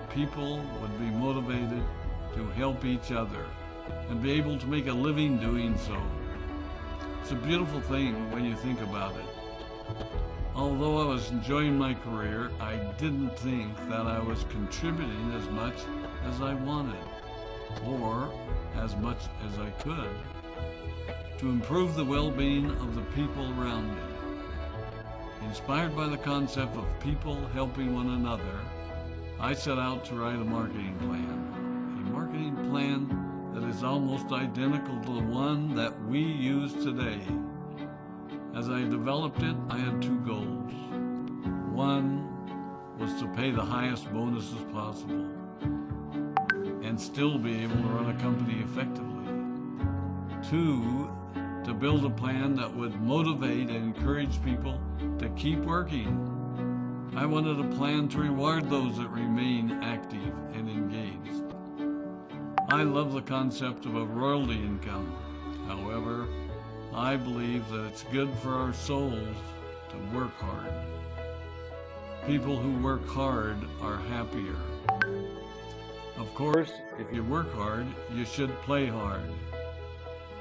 that people would be motivated to help each other and be able to make a living doing so. It's a beautiful thing when you think about it. Although I was enjoying my career, I didn't think that I was contributing as much as I wanted, or as much as I could, to improve the well-being of the people around me. Inspired by the concept of people helping one another, I set out to write a marketing plan that is almost identical to the one that we use today. As I developed it, I had two goals. One was to pay the highest bonuses possible and still be able to run a company effectively. Two, to build a plan that would motivate and encourage people to keep working. I wanted a plan to reward those that remain active and engaged. I love the concept of a royalty income. However, I believe that it's good for our souls to work hard. People who work hard are happier. Of course, if you work hard, you should play hard.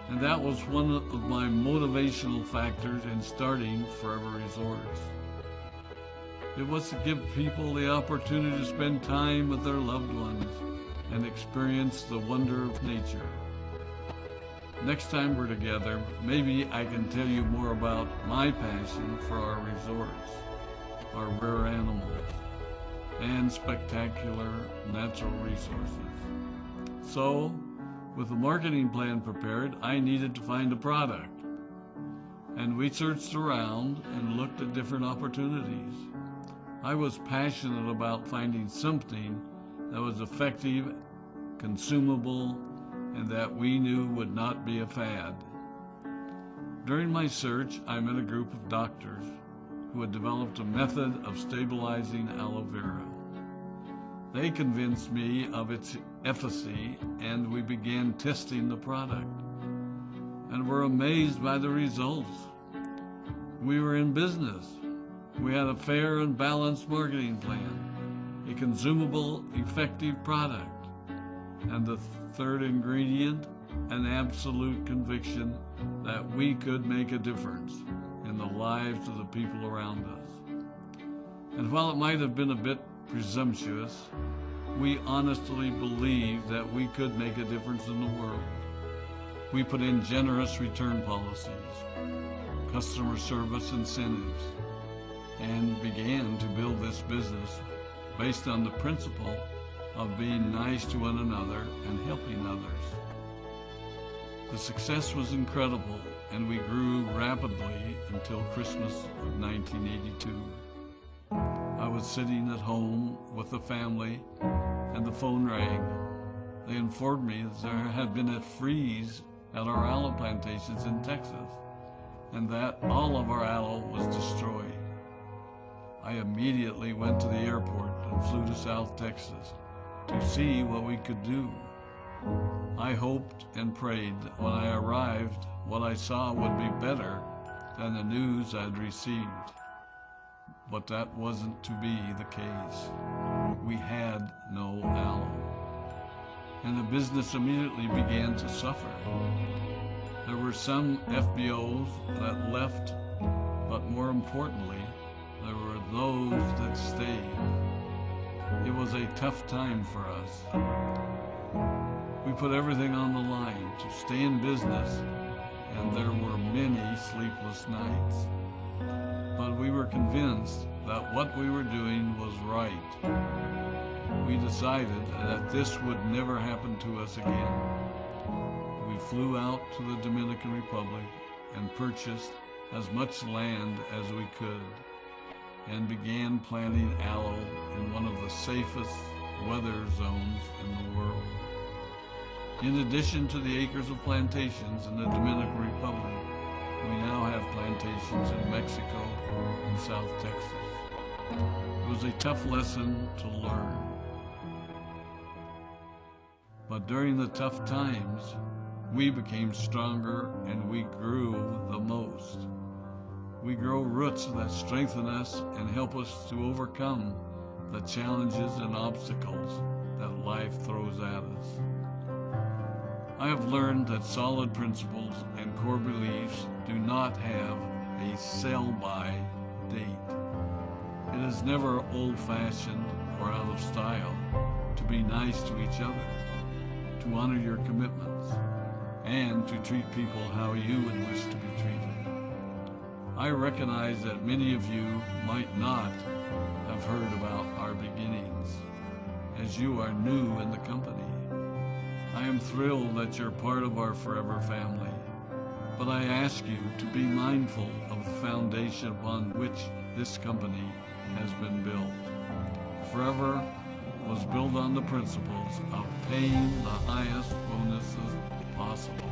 And that was one of my motivational factors in starting Forever Resorts. It was to give people the opportunity to spend time with their loved ones and experience the wonder of nature. Next time we're together, maybe I can tell you more about my passion for our resorts, our rare animals, and spectacular natural resources. So, with the marketing plan prepared, I needed to find a product. And we searched around and looked at different opportunities. I was passionate about finding something that was effective, consumable, and that we knew would not be a fad. During my search, I met a group of doctors who had developed a method of stabilizing aloe vera. They convinced me of its efficacy, and we began testing the product, and were amazed by the results. We were in business. We had a fair and balanced marketing plan, a consumable, effective product, and the third ingredient, an absolute conviction that we could make a difference in the lives of the people around us. And while it might have been a bit presumptuous, we honestly believed that we could make a difference in the world. We put in generous return policies, customer service incentives, and began to build this business based on the principle of being nice to one another and helping others. The success was incredible, and we grew rapidly until Christmas of 1982. I was sitting at home with the family, and the phone rang. They informed me that there had been a freeze at our aloe plantations in Texas, and that all of our aloe was destroyed. I immediately went to the airport and flew to South Texas to see what we could do. I hoped and prayed that when I arrived, what I saw would be better than the news I'd received. But that wasn't to be the case. We had no aloe, and the business immediately began to suffer. There were some FBOs that left, but more importantly, there were those that stayed. It was a tough time for us. We put everything on the line to stay in business, and there were many sleepless nights. But we were convinced that what we were doing was right. We decided that this would never happen to us again. We flew out to the Dominican Republic and purchased as much land as we could, and began planting aloe in one of the safest weather zones in the world. In addition to the acres of plantations in the Dominican Republic, we now have plantations in Mexico and South Texas. It was a tough lesson to learn. But during the tough times, we became stronger and we grew the most. We grow roots that strengthen us and help us to overcome the challenges and obstacles that life throws at us. I have learned that solid principles and core beliefs do not have a sell-by date. It is never old-fashioned or out of style to be nice to each other, to honor your commitments, and to treat people how you would wish to be treated. I recognize that many of you might not have heard about our beginnings, as you are new in the company. I am thrilled that you're part of our forever family, but I ask you to be mindful of the foundation upon which this company has been built. Forever was built on the principles of paying the highest bonuses possible,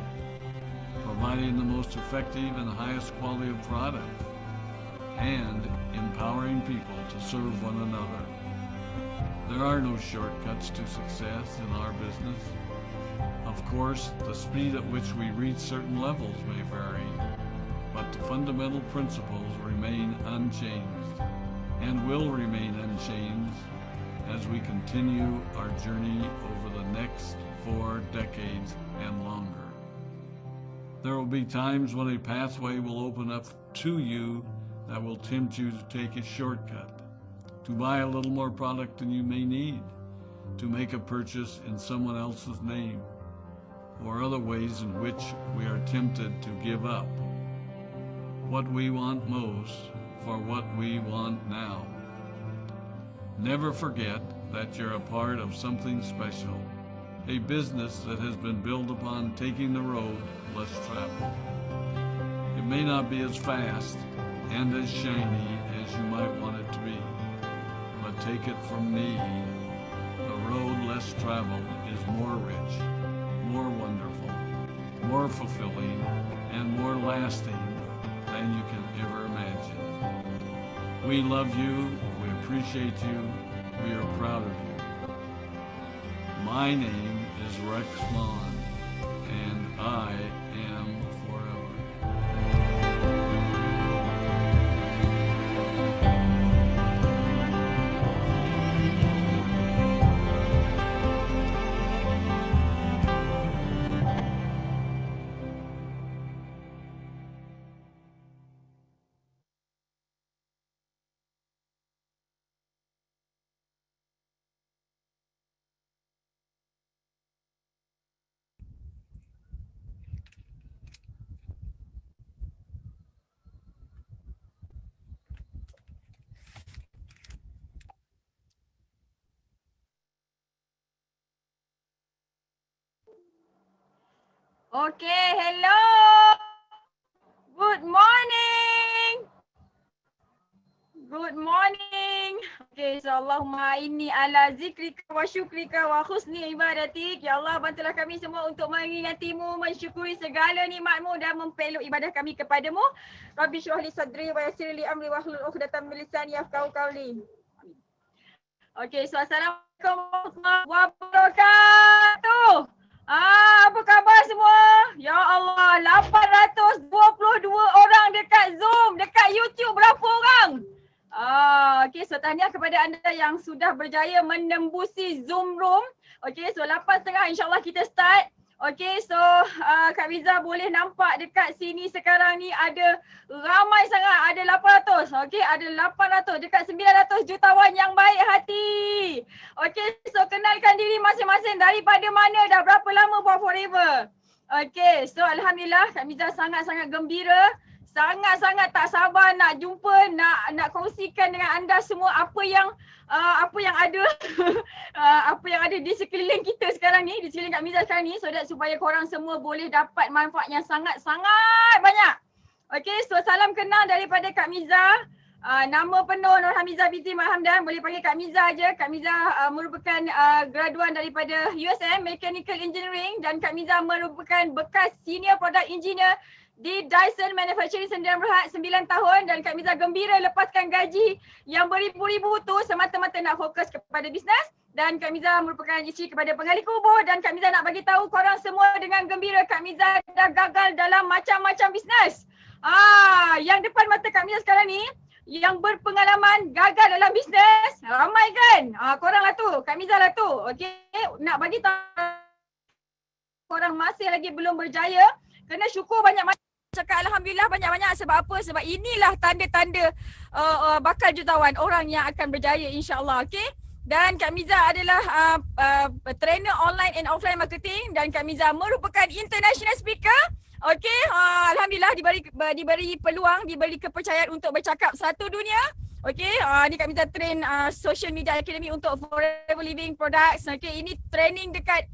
providing the most effective and highest quality of product, and empowering people to serve one another. There are no shortcuts to success in our business. Of course, the speed at which we reach certain levels may vary, but the fundamental principles remain unchanged and will remain unchanged as we continue our journey over the next 4 decades and longer. There will be times when a pathway will open up to you that will tempt you to take a shortcut, to buy a little more product than you may need, to make a purchase in someone else's name, or other ways in which we are tempted to give up what we want most for what we want now. Never forget that you're a part of something special, a business that has been built upon taking the road less traveled. It may not be as fast and as shiny as you might want it to be, but take it from me, the road less traveled is more rich, more wonderful, more fulfilling, and more lasting than you can ever imagine. We love you, we appreciate you, we are proud of you. My name is Rex Vaughn, and I am forever. Okay, hello. Good morning. Good morning. Okay, so Allahumma inni ala zikrika wa syukrika wa husni ibadatik. Ya Allah, bantulah kami semua untuk mengingatimu, mensyukuri segala nikmatmu dan mempeluk ibadah kami kepadamu. Rabbi syrah li sadri wa yassir li amri wa hlul 'uqdatam min lisani yafqahu qawli. Okay, so assalamualaikum warahmatullahi wabarakatuh. Apa khabar semua? Ya Allah, 822 orang dekat Zoom, dekat YouTube berapa orang? Okay, so tahniah kepada anda yang sudah berjaya menembusi Zoom room. Okay, so 8.30 insyaAllah kita start. Okay, so Kak Riza boleh nampak dekat sini sekarang ni ada ramai sangat, ada 800. Okay, ada 800, dekat 900 jutawan yang baik hati. Okay, so kenalkan diri masing-masing, daripada mana, dah berapa lama buat Forever. Okay, so Alhamdulillah Kak Riza sangat-sangat gembira. Sangat-sangat tak sabar nak jumpa, nak kongsikan dengan anda semua apa yang ada apa yang ada di sekeliling kita sekarang ni, di sekeliling Kak Miza sekarang ni, so that supaya korang semua boleh dapat manfaat yang sangat-sangat banyak. Okay, so salam kenal daripada Kak Miza. Nama penuh Nur Hamiza binti Mat Hamdan, boleh panggil Kak Miza aje. Kak Miza merupakan graduan daripada USM Mechanical Engineering, dan Kak Miza merupakan bekas Senior Product Engineer di Dyson Manufacturing Sdn Bhd 9 tahun, dan Kak Miza gembira lepaskan gaji yang beribu-ribu tu semata-mata nak fokus kepada bisnes. Dan Kak Miza merupakan isteri kepada penggali kubur, dan Kak Miza nak bagi tahu korang semua dengan gembira Kak Miza dah gagal dalam macam-macam bisnes. Yang depan mata Kak Miza sekarang ni yang berpengalaman gagal dalam bisnes? Ramai kan? Korang lah tu, Kak Miza lah tu. Okay, nak bagi tahu korang masih lagi belum berjaya, kena syukur banyak-banyak. Cakap Alhamdulillah banyak-banyak. Sebab apa? Sebab inilah tanda-tanda bakal jutawan, orang yang akan berjaya insyaAllah. Okay. Dan Kak Miza adalah trainer online and offline marketing, dan Kak Miza merupakan international speaker. Okay, Alhamdulillah diberi peluang, diberi kepercayaan untuk bercakap satu dunia. Okay, ni Kak Miza train Social Media Academy untuk Forever Living Products. Okay, ini training dekat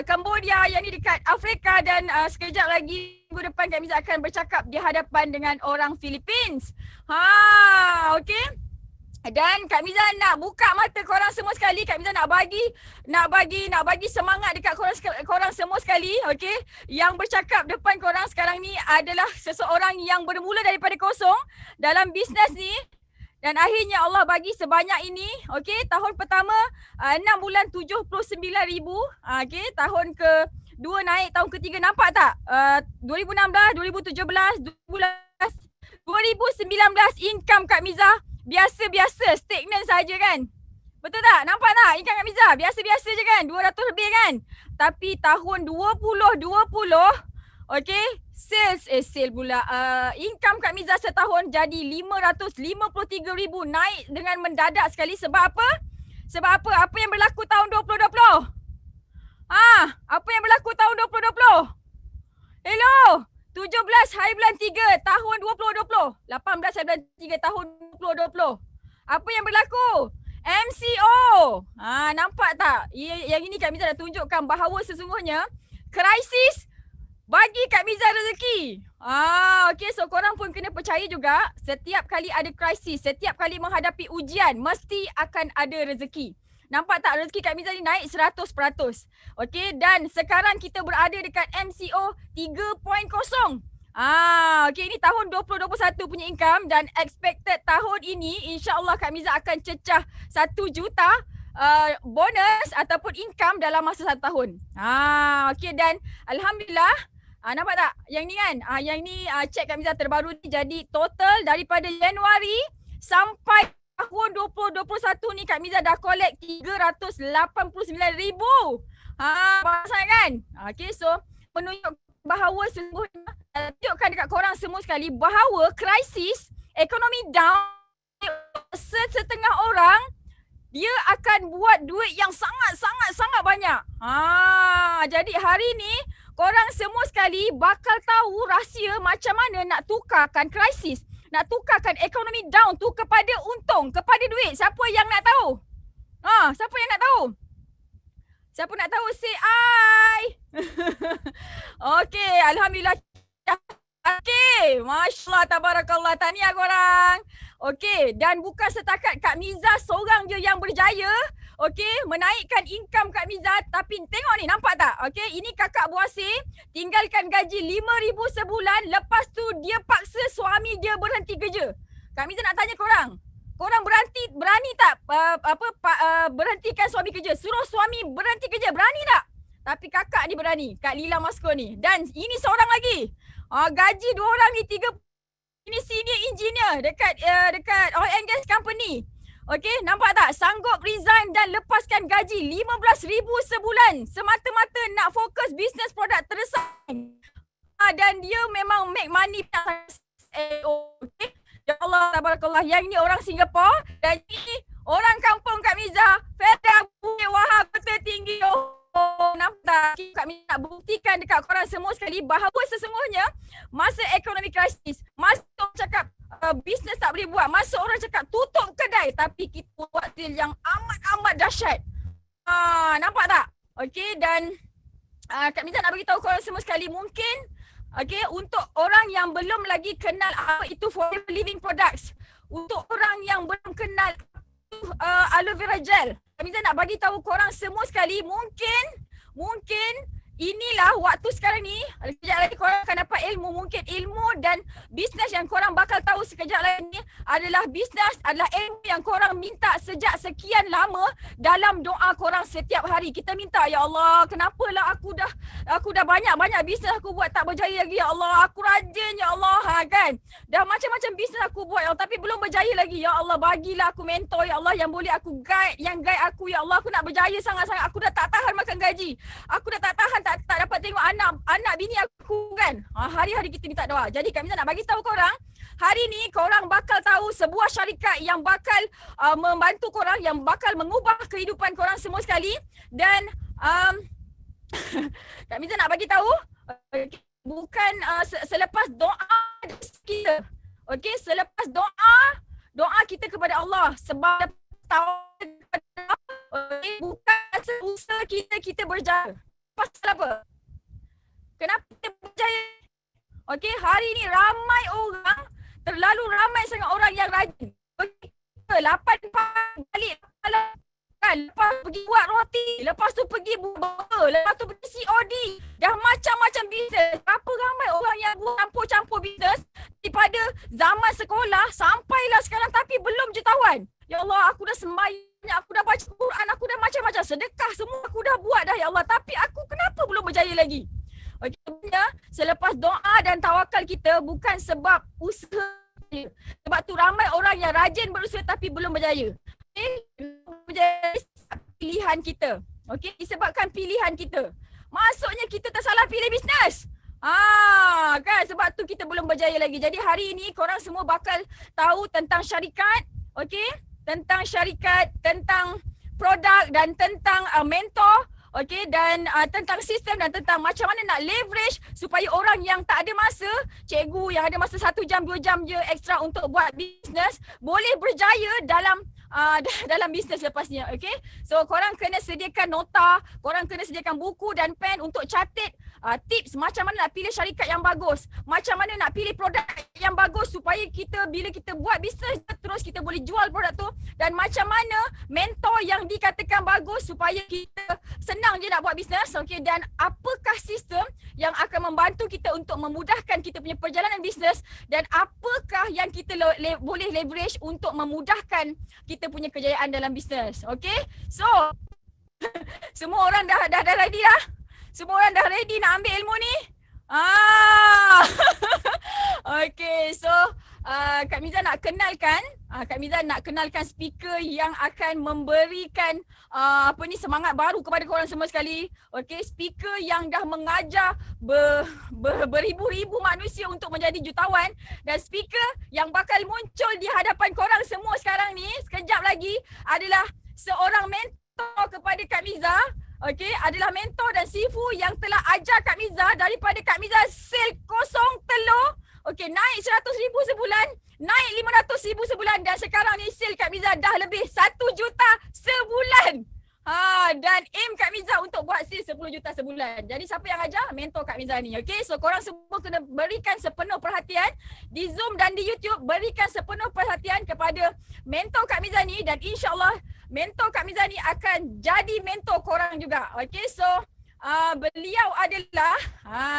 Cambodia, yang ni dekat Afrika, dan sekejap lagi minggu depan Kak Miza akan bercakap di hadapan dengan orang Philippines. Okay. Dan Kak Miza nak buka mata korang semua sekali. Kak Miza nak bagi semangat dekat korang semua sekali. Okay. Yang bercakap depan korang sekarang ni adalah seseorang yang bermula daripada kosong dalam bisnes ni. Dan akhirnya Allah bagi sebanyak ini. Okay, tahun pertama 6 bulan 79,000. Okay, tahun kedua naik, tahun ketiga nampak tak? 2016, 2017, 2019 income Kak Miza biasa-biasa, stagnan saja kan? Betul tak? Nampak tak income Kak Miza? Biasa-biasa je kan? 200 lebih kan? Tapi tahun 2020, okay, sale pula. Income Kak Miza setahun jadi 553,000, naik dengan mendadak sekali. Sebab apa? Sebab apa? Apa yang berlaku tahun 2020? Apa yang berlaku tahun 2020? Hello? 17 hari bulan 3 tahun 2020. 18 hari bulan 3 tahun 2020. Apa yang berlaku? MCO. Nampak tak? Yang ini Kak Miza dah tunjukkan bahawa sesungguhnya krisis bagi Kak Miza rezeki. Okay, so korang pun kena percaya juga, setiap kali ada krisis, setiap kali menghadapi ujian, mesti akan ada rezeki. Nampak tak rezeki Kak Miza ni naik 100%. Okay, dan sekarang kita berada dekat MCO 3.0. Okay, ini tahun 2021 punya income, dan expected tahun ini insyaAllah Kak Miza akan cecah 1 juta bonus ataupun income dalam masa 1 tahun. Okay, dan Alhamdulillah. Nampak tak? Yang ni kan? Yang ni cek Kak Miza terbaru ni, jadi total daripada Januari sampai tahun 2021 ni Kak Miza dah collect 389,000. Banyak kan? Okay, so menunjuk bahawa sesungguhnya, tunjukkan dekat korang semua sekali bahawa krisis, ekonomi down, setengah orang dia akan buat duit yang sangat banyak. Jadi hari ni korang semua sekali bakal tahu rahsia macam mana nak tukarkan krisis, nak tukarkan ekonomi down tu kepada untung, kepada duit. Siapa yang nak tahu? Siapa yang nak tahu? Siapa nak tahu? Say I. Okay, Alhamdulillah. Okay, Masya Allah, Tabarakallah. Tahniah korang. Okay, dan bukan setakat Kak Miza seorang je yang berjaya, okay, menaikkan income Kak Miza. Tapi tengok ni, nampak tak? Okay, ini kakak Buasir tinggalkan gaji 5,000 sebulan. Lepas tu dia paksa suami dia berhenti kerja. Kak Miza nak tanya korang, korang berani tak berhentikan suami kerja? Suruh suami berhenti kerja, berani tak? Tapi kakak ni berani, Kak Lila Masko ni. Dan ini seorang lagi, gaji 2 orang ni 3. Ini senior engineer dekat oil and gas company. Okay, nampak tak? Sanggup resign dan lepaskan gaji 15,000 sebulan semata-mata nak fokus bisnes produk terdesak. Dan dia memang make money. Okay. Ya Allah, tabarakallah. Yang ni orang Singapura dan ini orang kampung Kak Miza. Feda Bukit Wahab, Kota Tinggi. Nampak tak? Kak Miza nak buktikan dekat korang semua sekali bahawa sesungguhnya masa ekonomi krisis, masa orang cakap bisnes tak boleh buat, masa orang cakap tutup kedai, tapi kita buat deal yang amat dahsyat. Nampak tak? Okay, dan Kak Miza nak beritahu korang semua sekali, mungkin okay, untuk orang yang belum lagi kenal apa itu Forever Living Products, untuk orang yang belum kenal aloe vera gel, Kak Miza nak bagi tahu korang semua sekali, mungkin inilah waktu sekarang ni, sekejap lagi korang akan dapat ilmu. Mungkin ilmu dan bisnes yang korang bakal tahu sekejap lagi ni adalah bisnes, adalah ilmu yang korang minta sejak sekian lama dalam doa korang setiap hari. Kita minta, ya Allah, kenapalah aku dah banyak-banyak bisnes aku buat tak berjaya lagi, ya Allah. Aku rajin, ya Allah, kan. Dah macam-macam bisnes aku buat, ya Allah, tapi belum berjaya lagi. Ya Allah, bagilah aku mentor, ya Allah, yang boleh aku guide, yang guide aku, ya Allah. Aku nak berjaya sangat-sangat. Aku dah tak tahan makan gaji. Aku dah tak tahan, tak dapat tengok anak bini aku, kan. Hari-hari kita minta doa. Jadi Kak Miza nak bagi tahu korang, hari ni korang bakal tahu sebuah syarikat yang bakal membantu korang, yang bakal mengubah kehidupan korang semua sekali. Dan Kak Miza nak bagi tahu, bukan selepas doa kita. Okey, selepas doa kita kepada Allah, sebab tahu bukan usaha kita berjaya. Pasal apa? Kenapa kita berjaya? Okey, hari ni ramai orang, terlalu ramai sangat orang yang rajin. Okey, 8 pagi balik kan, lepas pergi buat roti, lepas tu pergi buat burger, lepas tu pergi COD. Dah macam-macam bisnes. Berapa ramai orang yang buat campur-campur bisnes daripada zaman sekolah sampailah sekarang tapi belum jutawan. Ya Allah, aku dah sembahyang, aku dah baca Quran, aku dah macam-macam sedekah, semua aku dah buat dah, ya Allah. Tapi aku kenapa belum berjaya lagi? Okey, sebenarnya selepas doa dan tawakal kita bukan sebab usaha. Sebab tu ramai orang yang rajin berusaha tapi belum berjaya. Okey, berjaya pilihan kita. Okey, disebabkan pilihan kita. Maksudnya kita tersalah pilih bisnes. Kan, sebab tu kita belum berjaya lagi. Jadi hari ini korang semua bakal tahu tentang syarikat, okey? Tentang syarikat, tentang produk dan tentang mentor, okey, dan tentang sistem dan tentang macam mana nak leverage supaya orang yang tak ada masa, cikgu yang ada masa 1 jam 2 jam je ekstra untuk buat bisnes boleh berjaya dalam bisnes lepasnya, okey. So korang kena sediakan nota, korang kena sediakan buku dan pen untuk catat tips macam mana nak pilih syarikat yang bagus, macam mana nak pilih produk yang bagus supaya kita bila kita buat bisnes terus kita boleh jual produk tu, dan macam mana mentor yang dikatakan bagus supaya kita senang je nak buat bisnes, okey. Dan apakah sistem yang akan membantu kita untuk memudahkan kita punya perjalanan bisnes, dan apakah yang kita boleh leverage untuk memudahkan kita punya kejayaan dalam bisnes, okey. So semua orang dah ready dah? Semua orang dah ready nak ambil ilmu ni? Okay, so Kak Miza nak kenalkan speaker yang akan memberikan semangat baru kepada korang semua sekali. Okay, speaker yang dah mengajar beribu-ribu manusia untuk menjadi jutawan, dan speaker yang bakal muncul di hadapan korang semua sekarang ni sekejap lagi adalah seorang mentor kepada Kak Miza. Okey, adalah mentor dan sifu yang telah ajar Kak Miza daripada Kak Miza sel kosong telur. Okey, naik 100,000 sebulan, naik 500,000 sebulan, dan sekarang ni sel Kak Miza dah lebih 1 juta sebulan. Dan aim Kak Miza untuk buat sale 10 juta sebulan. Jadi siapa yang ajar? Mentor Kak Miza ni. Okey, so korang semua kena berikan sepenuh perhatian di Zoom dan di YouTube. Berikan sepenuh perhatian kepada mentor Kak Miza ni, dan insyaAllah mentor Kak Miza ni akan jadi mentor korang juga. Okey, so beliau adalah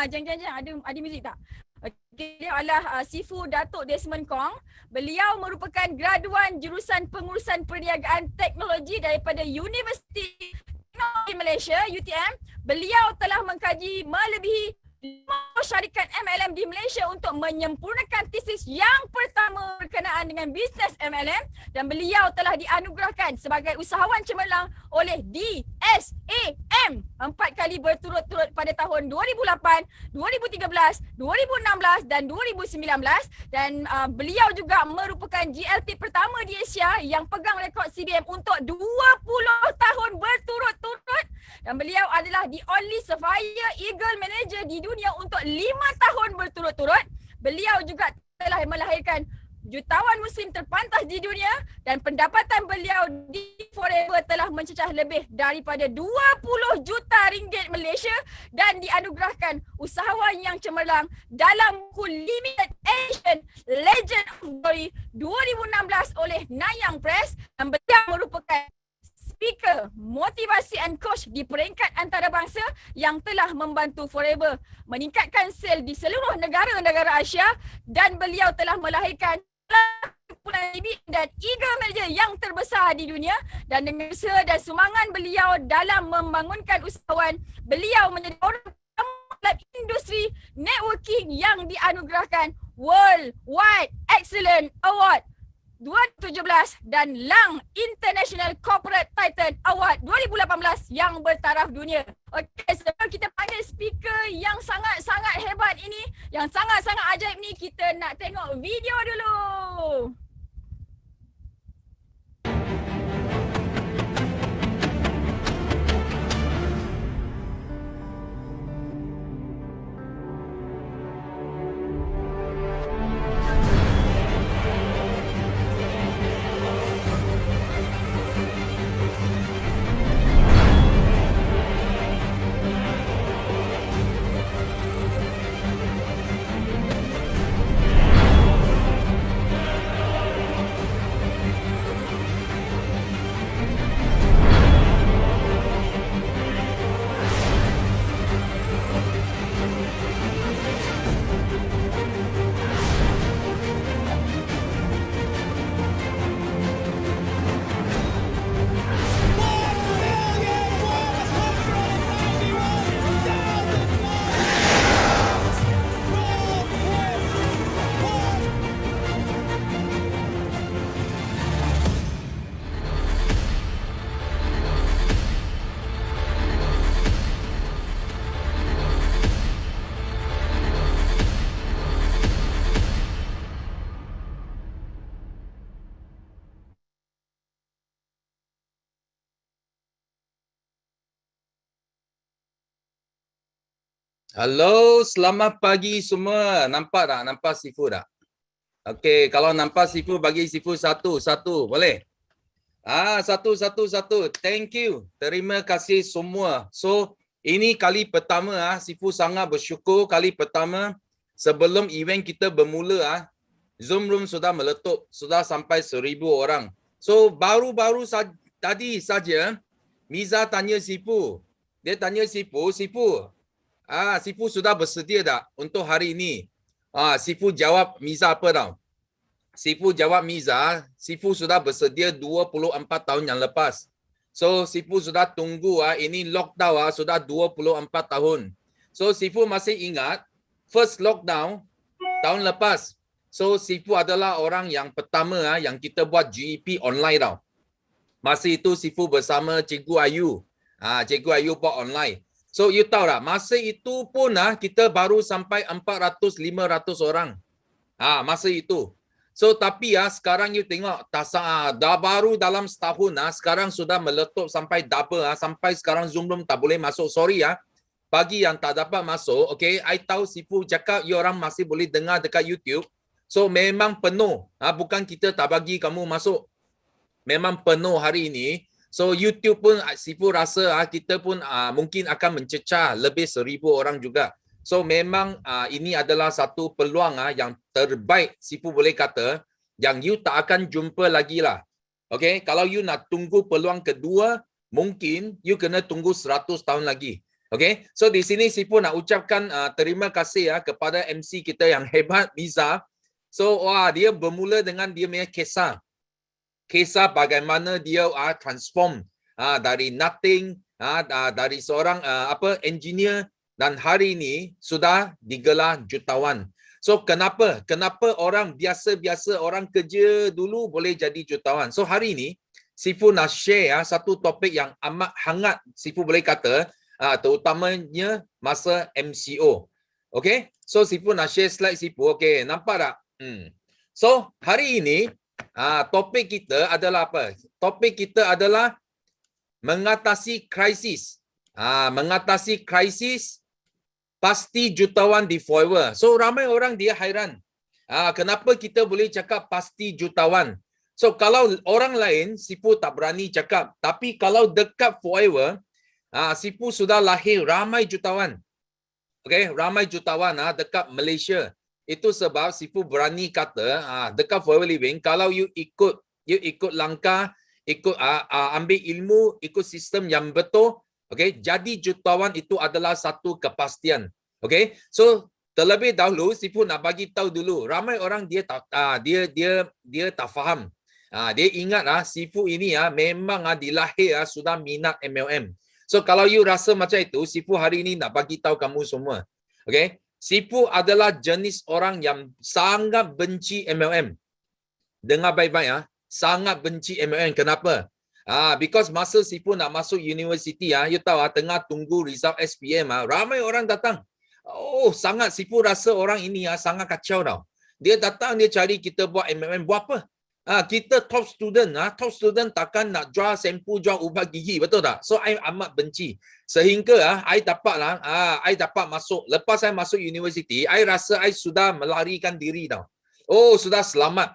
jangan ada muzik tak? Okay, beliau adalah Sifu Datuk Desmond Kong. Beliau merupakan graduan jurusan pengurusan perniagaan teknologi daripada Universiti Teknologi Malaysia, UTM. Beliau telah mengkaji melebihi 5 syarikat MLM di Malaysia untuk menyempurnakan tesis yang pertama berkenaan dengan bisnes MLM, dan beliau telah dianugerahkan sebagai usahawan cemerlang oleh DSAM 4 kali berturut-turut pada tahun 2008, 2013, 2016 dan 2019, dan beliau juga merupakan GLT pertama di Asia yang pegang rekod CBM untuk 20 tahun berturut-turut, dan beliau adalah the only Sapphire Eagle Manager di dunia untuk 5 tahun berturut-turut. Beliau juga telah melahirkan jutawan muslim terpantas di dunia, dan pendapatan beliau di Forever telah mencecah lebih daripada 20 juta ringgit Malaysia, dan dianugerahkan usahawan yang cemerlang dalam buku Limited Edition Legend of Glory 2016 oleh Nanyang Press, dan beliau merupakan speaker, motivasi and coach di peringkat antarabangsa yang telah membantu Forever meningkatkan sel di seluruh negara-negara Asia, dan beliau telah melahirkan dan Eagle Manager yang terbesar di dunia, dan dengan usaha dan semangat beliau dalam membangunkan usahawan, beliau menjadi orang dalam industri networking yang dianugerahkan Worldwide Excellent Award 2017 dan Lang International Corporate Titan Award 2018 yang bertaraf dunia. Okey, sebelum kita panggil speaker yang sangat-sangat hebat ini, yang sangat-sangat ajaib ni, kita nak tengok video dulu. Halo, selamat pagi semua. Nampak tak? Nampak Sifu tak? Okey, kalau nampak Sifu, bagi Sifu satu. Boleh? Satu. Thank you. Terima kasih semua. So, ini kali pertama Sifu sangat bersyukur. Kali pertama sebelum event kita bermula Zoom room sudah meletup, sudah sampai 1,000 orang. So, baru-baru tadi saja Miza tanya Sifu. Dia tanya Sifu, Sifu sudah bersedia tak untuk hari ini? Sifu jawab Miza apa tau? Sifu jawab Miza, Sifu sudah bersedia 24 tahun yang lepas. So, Sifu sudah tunggu ini lockdown sudah 24 tahun. So, Sifu masih ingat first lockdown tahun lepas. So, Sifu adalah orang yang pertama yang kita buat GEP online tau. Masa itu Sifu bersama Cikgu Ayu. Cikgu Ayu buat online. So, you tahu tak, masa itu pun kita baru sampai 400-500 orang. Masa itu. So, tapi sekarang you tengok, dah baru dalam setahun, sekarang sudah meletup sampai double. Sampai sekarang Zoom room tak boleh masuk. Sorry bagi yang tak dapat masuk. Okay, I tahu Sifu cakap you orang masih boleh dengar dekat YouTube. So, memang penuh. Bukan kita tak bagi kamu masuk. Memang penuh hari ini. So YouTube pun Sifu rasa kita pun mungkin akan mencecah lebih 1,000 orang juga. So memang ini adalah satu peluang yang terbaik Sifu boleh kata yang you tak akan jumpa lagi lah. Okay, kalau you nak tunggu peluang kedua, mungkin you kena tunggu 100 tahun lagi. Okay, so di sini Sifu nak ucapkan terima kasih kepada MC kita yang hebat, Miza. So dia bermula dengan dia punya kisah bagaimana dia transform dari nothing, dari seorang engineer, dan hari ini sudah digelar jutawan. So kenapa orang biasa-biasa, orang kerja dulu boleh jadi jutawan? So hari ini Sifu nak share satu topik yang amat hangat, Sifu boleh kata, terutamanya masa MCO. Okay, so Sifu nak share slide Sifu. Okay, nampak tak? So hari ini topik kita adalah apa? Topik kita adalah mengatasi krisis. Mengatasi krisis pasti jutawan di Forever. So ramai orang dia hairan. Kenapa kita boleh cakap pasti jutawan? So kalau orang lain Sifu tak berani cakap, tapi kalau dekat Forever, Sifu sudah lahir ramai jutawan. Okay, ramai jutawan dekat Malaysia. Itu sebab Sifu berani kata dekat Forever Living, kalau you ikut langkah ikut ambil ilmu, ikut sistem yang betul. Okey, jadi jutawan itu adalah satu kepastian. Okey, so terlebih dahulu Sifu nak bagi tahu dulu, ramai orang dia tak dia tak faham. Dia ingat Sifu ini memang dilahir sudah minat MLM. So kalau you rasa macam itu, Sifu hari ini nak bagi tahu kamu semua. Okey, Sifu adalah jenis orang yang sangat benci MLM. Dengar baik-baik sangat benci MLM. Kenapa? Because masa Sifu nak masuk universiti you tahu tengah tunggu result SPM ramai orang datang. Oh, sangat Sifu rasa orang ini sangat kacau tau. Dia datang, dia cari kita buat MLM. Buat apa? Kita top student takkan nak jual sempu, jual ubat gigi, betul tak? So I amat benci. Sehingga I dapat masuk. Lepas saya masuk universiti, I rasa I sudah melarikan diri tau. Oh, sudah selamat.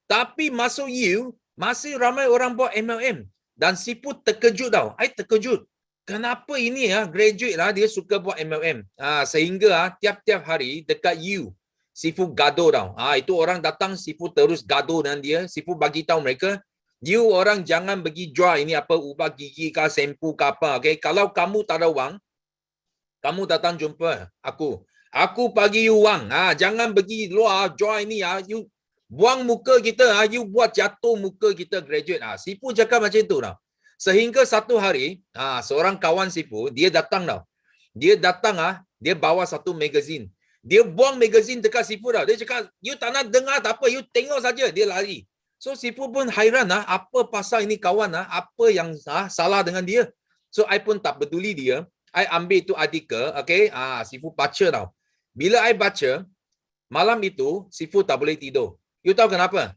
Tapi masuk U, masih ramai orang buat MLM. Dan Sifu terkejut tau. I terkejut. Kenapa ini graduate dia suka buat MLM. Sehingga tiap-tiap hari dekat U, Sifu gaduh tau. Itu orang datang, Sifu terus gaduh dengan dia. Sifu bagi tahu mereka, you orang jangan pergi jual ini apa ubat gigi ke, sempu ke apa. Okay? Kalau kamu tak ada wang, kamu datang jumpa aku. Aku bagi you wang. Jangan pergi luar jual ini. You buang muka kita. You buat jatuh muka kita graduate. Sifu cakap macam itu tau. Sehingga satu hari, seorang kawan Sifu, dia datang tau. Dia datang, dia bawa satu magazine. Dia buang magazine dekat Sifu tau. Dia cakap, you tak nak dengar tak apa, you tengok saja. Dia lari. So Sifu pun hairan, apa pasal ini kawan, apa yang salah dengan dia. So I pun tak peduli dia. I ambil itu artikel, okay. Sifu baca tau. Bila I baca, malam itu, Sifu tak boleh tidur. You tahu kenapa?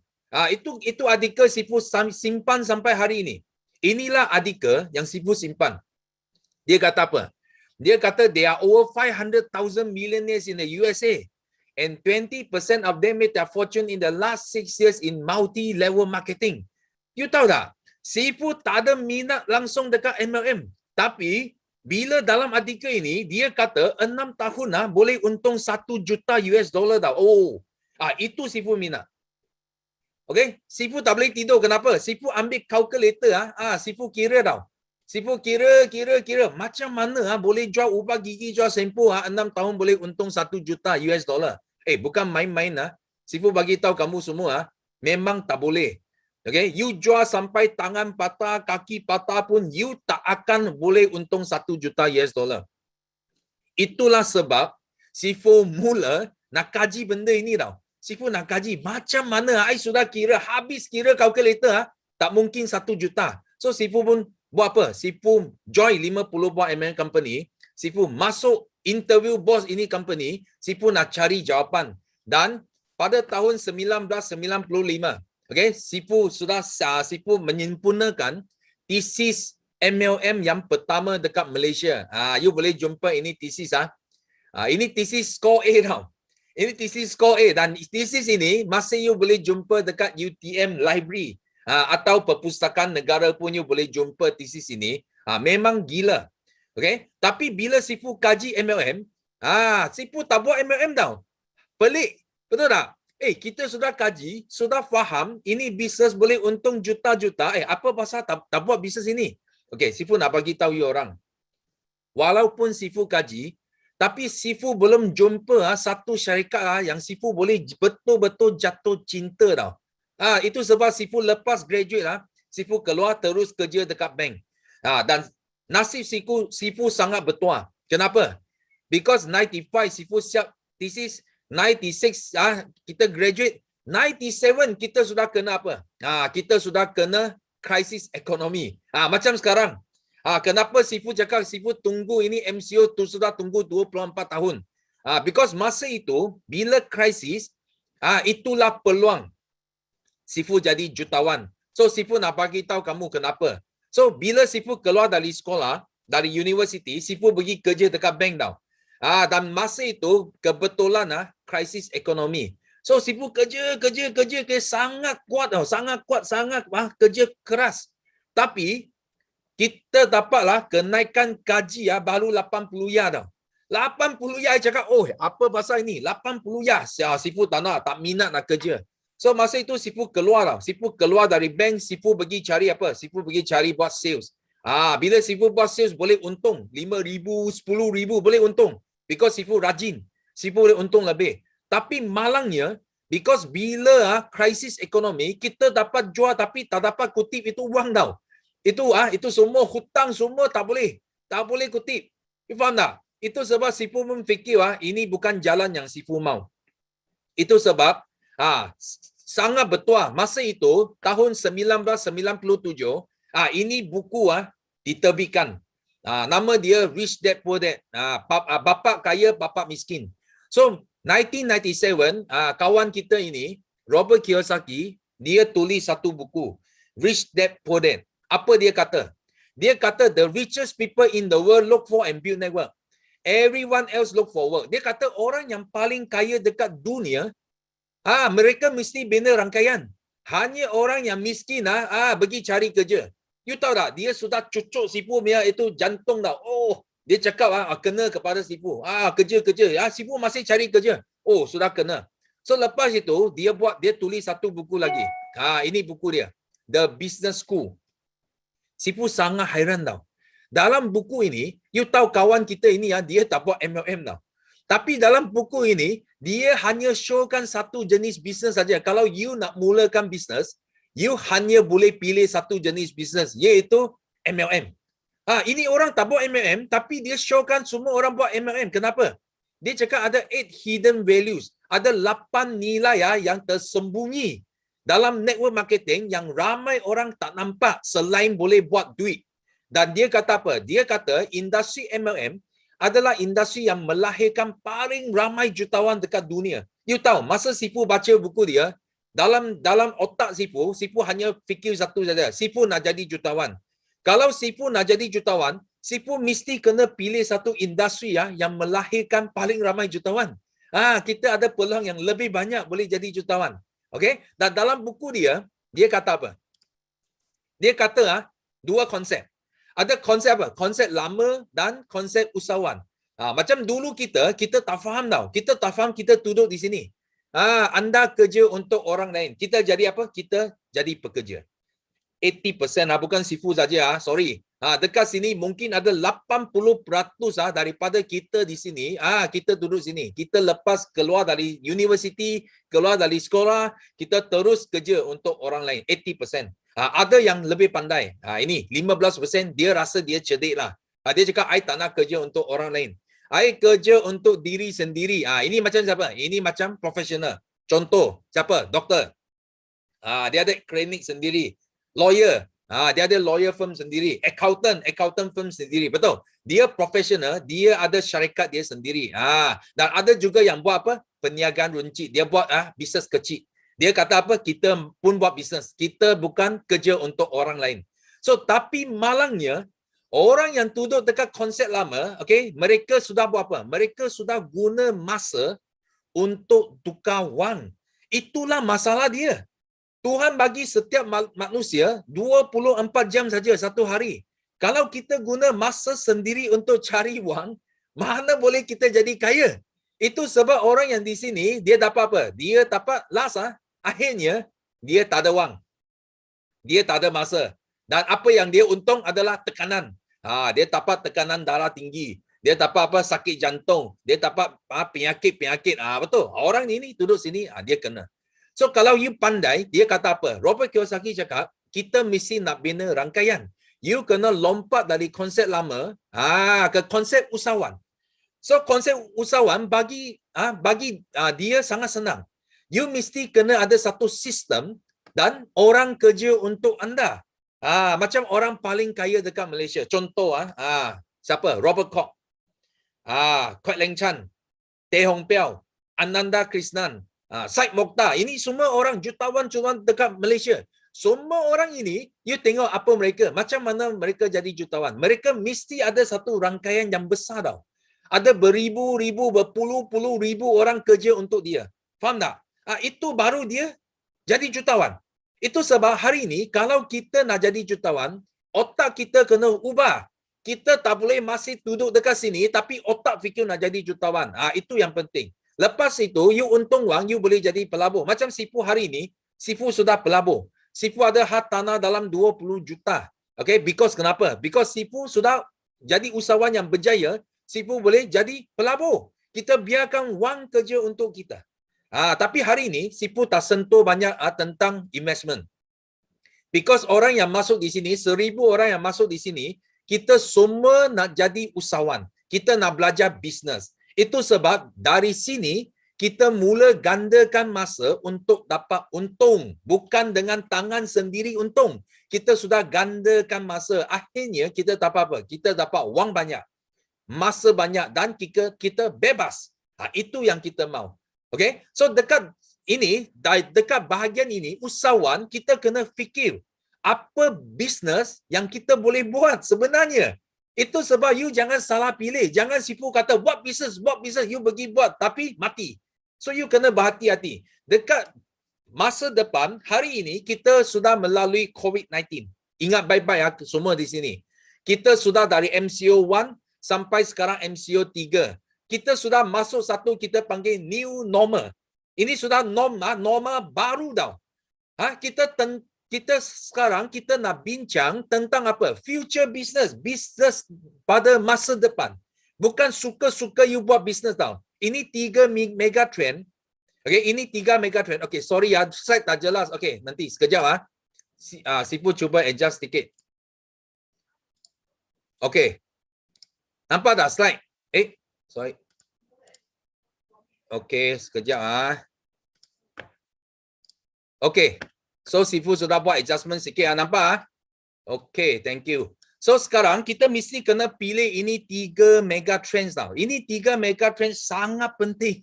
Itu artikel Sifu simpan sampai hari ini. Inilah artikel yang Sifu simpan. Dia kata apa? Dia kata there are over 500,000 millionaires in the USA and 20% of them made their fortune in the last 6 years in multi-level marketing. You tahu tak? Sifu tak ada minat langsung dekat MLM. Tapi bila dalam artikel ini dia kata 6 tahun boleh untung 1 juta US dollar tau. Oh. Itu Sifu minat. Okay, Sifu tak boleh tidur. Kenapa? Sifu ambil calculator. Sifu kira tau. Sifu kira macam mana boleh jual ubat gigi, jual sempu 6 tahun boleh untung 1 juta US dollar. Bukan main-main Sifu bagi tahu kamu semua memang tak boleh. Okay, you jual sampai tangan patah, kaki patah pun you tak akan boleh untung 1 juta US dollar. Itulah sebab Sifu mula nak kaji benda ini tau. Sifu nak kaji macam mana. I sudah habis kira kalkulator tak mungkin 1 juta. So Sifu pun buat apa? Sifu join 50 buah MLM company. Sifu masuk interview bos ini company. Sifu nak cari jawapan. Dan pada tahun 1995, okay, Sifu menyempurnakan tesis MLM yang pertama dekat Malaysia. You boleh jumpa ini tesis. Ini tesis score A tau. Ini tesis score A dan tesis ini masih you boleh jumpa dekat UTM library atau perpustakaan negara pun you boleh jumpa tesis ini. Memang gila. Okay? Tapi bila Sifu kaji MLM, Sifu tak buat MLM tau. Pelik. Betul tak? Kita sudah kaji, sudah faham ini bisnes boleh untung juta-juta. Apa pasal tak buat bisnes ini? Okay, Sifu nak bagi tahu you orang. Walaupun Sifu kaji, tapi Sifu belum jumpa satu syarikat yang Sifu boleh betul-betul jatuh cinta tau. Itu sebab Sifu lepas graduate Sifu keluar terus kerja dekat bank. Dan nasib Sifu sangat bertuah. Kenapa? Because 95 Sifu siap thesis, 96 kita graduate, 97 kita sudah kena apa? Kita sudah kena krisis ekonomi. Macam sekarang. Kenapa Sifu cakap Sifu tunggu ini MCO tu sudah tunggu 24 tahun. Because masa itu bila krisis, itulah peluang Sifu jadi jutawan. So Sifu nak bagi tahu kamu kenapa. So bila Sifu keluar dari sekolah, dari universiti, Sifu pergi kerja dekat bank tau. Dan masa itu kebetulan krisis ekonomi. So Sifu kerja sangat kuat tau, sangat kerja keras. Tapi kita dapatlah kenaikan gaji baru 80 ya tau. 80 ya cakap, apa pasal ini? 80 ya. Sifu tak minat nak kerja. So masa itu Sifu keluar tau. Sifu keluar dari bank, Sifu pergi cari apa? Sifu pergi cari buat sales. Bila Sifu buat sales boleh untung 5,000, 10,000 boleh untung. Because Sifu rajin. Sifu boleh untung lebih. Tapi malangnya, because bila krisis ekonomi, kita dapat jual tapi tak dapat kutip itu wang tau. Itu semua hutang semua tak boleh kutip. You faham tak? Itu sebab Sifu pun fikir ini bukan jalan yang Sifu mau. Itu sebab sangat betul masa itu tahun 1997 ini buku diterbitkan. Nama dia Rich Dad Poor Dad. Bapa kaya, bapa miskin. So 1997 kawan kita ini Robert Kiyosaki dia tulis satu buku Rich Dad Poor Dad. Apa dia kata? Dia kata the richest people in the world look for and build network. Everyone else look for work. Dia kata orang yang paling kaya dekat dunia mereka mesti bina rangkaian. Hanya orang yang miskin pergi cari kerja. You tahu tak? Dia sudah cucuk Sifu punya itu jantung tau. Oh, dia cakap kena kepada Sifu. Kerja. Sifu masih cari kerja. Oh, sudah kena. So lepas itu dia tulis satu buku lagi. Ini buku dia. The Business School. Sifu sangat hairan tau. Dalam buku ini, you tahu kawan kita ini dia tak buat MLM tau. Tapi dalam buku ini, dia hanya showkan satu jenis bisnes saja. Kalau you nak mulakan bisnes, you hanya boleh pilih satu jenis bisnes, iaitu MLM. Ini orang tak buat MLM, tapi dia showkan semua orang buat MLM. Kenapa? Dia cakap ada 8 hidden values. Ada 8 nilai yang tersembunyi dalam network marketing yang ramai orang tak nampak selain boleh buat duit. Dan dia kata apa? Dia kata industri MLM adalah industri yang melahirkan paling ramai jutawan dekat dunia. You tahu, masa Sifu baca buku dia, dalam otak Sifu hanya fikir satu saja. Sifu nak jadi jutawan. Kalau Sifu nak jadi jutawan, Sifu mesti kena pilih satu industri yang melahirkan paling ramai jutawan. Kita ada peluang yang lebih banyak boleh jadi jutawan. Okay? Dan dalam buku dia kata apa? Dia kata dua konsep. Ada konsep apa? Konsep lama dan konsep usahawan. Macam dulu kita tak faham tau. Kita tak faham kita duduk di sini. Anda kerja untuk orang lain. Kita jadi apa? Kita jadi pekerja. 80% bukan Sifu saja. Sorry. Dekat sini mungkin ada 80% daripada kita di sini. Kita duduk sini. Kita lepas keluar dari universiti, keluar dari sekolah, kita terus kerja untuk orang lain. 80%. Ada yang lebih pandai. Ini 15% dia rasa dia cerdik lah. Dia cakap, I tak nak kerja untuk orang lain. I kerja untuk diri sendiri. Ini macam siapa? Ini macam profesional. Contoh, siapa? Doktor. Dia ada klinik sendiri. Lawyer. Dia ada lawyer firm sendiri. Accountant firm sendiri. Betul? Dia profesional, dia ada syarikat dia sendiri. Dan ada juga yang buat apa? Perniagaan runcit. Dia buat bisnes kecil. Dia kata apa? Kita pun buat bisnes. Kita bukan kerja untuk orang lain. So, tapi malangnya, orang yang duduk dekat konsep lama, okay, mereka sudah buat apa? Mereka sudah guna masa untuk tukar wang. Itulah masalah dia. Tuhan bagi setiap manusia 24 jam saja satu hari. Kalau kita guna masa sendiri untuk cari wang, mana boleh kita jadi kaya? Itu sebab orang yang di sini, dia dapat apa? Dia dapat akhirnya, dia tak ada wang. Dia tak ada masa. Dan apa yang dia untung adalah tekanan. Dia dapat tekanan darah tinggi. Dia dapat apa? Sakit jantung. Dia dapat penyakit. Betul. Orang ini duduk sini, dia kena. So kalau you pandai, dia kata apa? Robert Kiyosaki cakap, kita mesti nak bina rangkaian. You kena lompat dari konsep lama ke konsep usahawan. So konsep usahawan bagi dia sangat senang. You mesti kena ada satu sistem dan orang kerja untuk anda. Macam orang paling kaya dekat Malaysia. Contoh siapa? Robert Koch. Kwek Leng Chan, Teh Hong Piao, Ananda Krishnan, Syed Mokhtar. Ini semua orang jutawan dekat Malaysia. Semua orang ini, you tengok apa mereka, macam mana mereka jadi jutawan. Mereka mesti ada satu rangkaian yang besar tau. Ada beribu-ribu, berpuluh-puluh ribu orang kerja untuk dia. Faham tak? Itu baru dia jadi jutawan. Itu sebab hari ini, kalau kita nak jadi jutawan, otak kita kena ubah. Kita tak boleh masih duduk dekat sini, tapi otak fikir nak jadi jutawan. Itu yang penting. Lepas itu, you untung wang, you boleh jadi pelabur. Macam Sifu hari ini, Sifu sudah pelabur. Sifu ada had tanah dalam 20 juta. Okay, because kenapa? Because Sifu sudah jadi usahawan yang berjaya, Sifu boleh jadi pelabur. Kita biarkan wang kerja untuk kita. Tapi hari ini, Sifu tak sentuh banyak tentang investment. Because orang yang masuk di sini, 1000 orang yang masuk di sini, kita semua nak jadi usahawan. Kita nak belajar bisnes. Itu sebab dari sini, kita mula gandakan masa untuk dapat untung. Bukan dengan tangan sendiri untung. Kita sudah gandakan masa. Akhirnya, kita dapat apa? Kita dapat wang banyak. Masa banyak dan kita bebas. Itu yang kita mau. Okay? So, dekat bahagian ini, usahawan, kita kena fikir apa bisnes yang kita boleh buat sebenarnya. Itu sebab you jangan salah pilih. Jangan Sifu kata, buat bisnes, you pergi buat, tapi mati. So, you kena berhati-hati. Dekat masa depan, hari ini, kita sudah melalui COVID-19. Ingat baik-baik semua di sini. Kita sudah dari MCO 1 sampai sekarang MCO 3. Kita sudah masuk satu kita panggil new normal. Ini sudah normal baru tau. Kita sekarang kita nak bincang tentang apa? Future business pada masa depan. Bukan suka-suka you buat business tau. Ini 3 mega trend. Okay, ini 3 mega trend. Okay, sorry ya, slide tak jelas. Okay, nanti sekejap Sifu cuba adjust sedikit. Okay. Nampak tak slide? Sorry. Okay, sekejap Okay. So, Sifu sudah buat adjustment sikit. Nampak? Okay, thank you. So, sekarang kita mesti kena pilih ini 3 mega trends tau. Ini 3 mega trends sangat penting.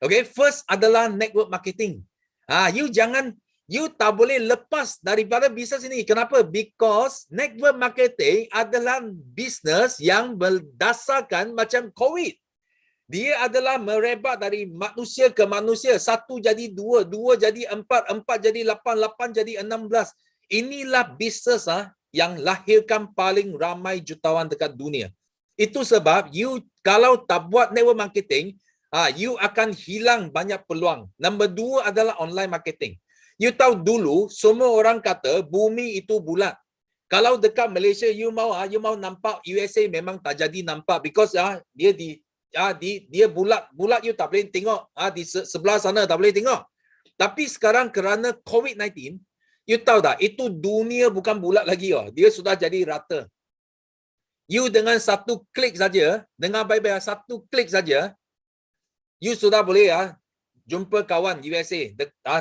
Okay, first adalah network marketing. You tak boleh lepas daripada bisnes ini. Kenapa? Because network marketing adalah bisnes yang berdasarkan macam COVID. Dia adalah merebak dari manusia ke manusia. 1 jadi 2, 2 jadi 4, 4 jadi 8, 8 jadi 16. Inilah bisnes yang lahirkan paling ramai jutawan dekat dunia. Itu sebab you kalau tak buat network marketing, you akan hilang banyak peluang. Nombor 2 adalah online marketing. You tahu dulu semua orang kata bumi itu bulat. Kalau dekat Malaysia you mau nampak USA memang tak jadi nampak because dia bulat you tak boleh tengok. Di sebelah sana tak boleh tengok. Tapi sekarang kerana COVID-19, you tahu tak, itu dunia bukan bulat lagi. Dia sudah jadi rata. You dengan satu klik saja, dengar baik-baik, satu klik saja, you sudah boleh jumpa kawan USA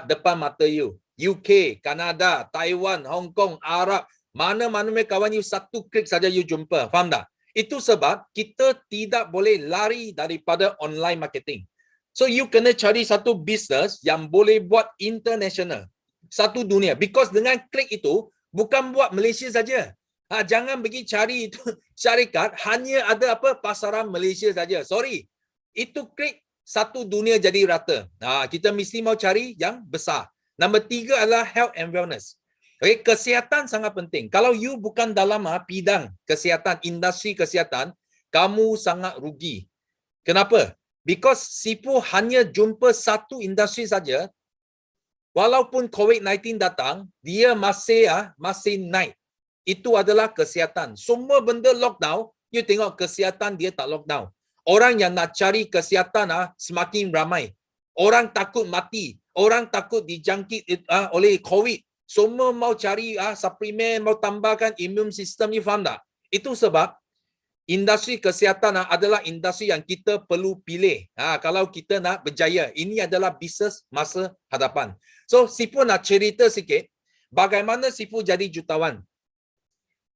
depan mata you. UK, Kanada, Taiwan, Hong Kong, Arab, mana-mana kawan you, satu klik saja you jumpa. Faham tak? Itu sebab kita tidak boleh lari daripada online marketing. So you kena cari satu bisnes yang boleh buat international. Satu dunia. Because dengan klik itu, bukan buat Malaysia saja. Jangan pergi cari itu syarikat, hanya ada pasaran Malaysia saja. Sorry. Itu klik, satu dunia jadi rata. Kita mesti mau cari yang besar. Nombor 3 adalah health and wellness. Okay, kesihatan sangat penting. Kalau you bukan dalam bidang kesihatan, industri kesihatan, kamu sangat rugi. Kenapa? Because Sifu hanya jumpa satu industri saja. Walaupun COVID-19 datang, dia masih naik. Itu adalah kesihatan. Semua benda lockdown, you tengok kesihatan dia tak lockdown. Orang yang nak cari kesihatan semakin ramai. Orang takut mati. Orang takut dijangkit oleh COVID. Semua mau cari suplemen, mau tambahkan immune system, you faham tak? Itu sebab industri kesihatan adalah industri yang kita perlu pilih. Kalau kita nak berjaya. Ini adalah bisnes masa hadapan. So, Sifu nak cerita sikit bagaimana Sifu jadi jutawan.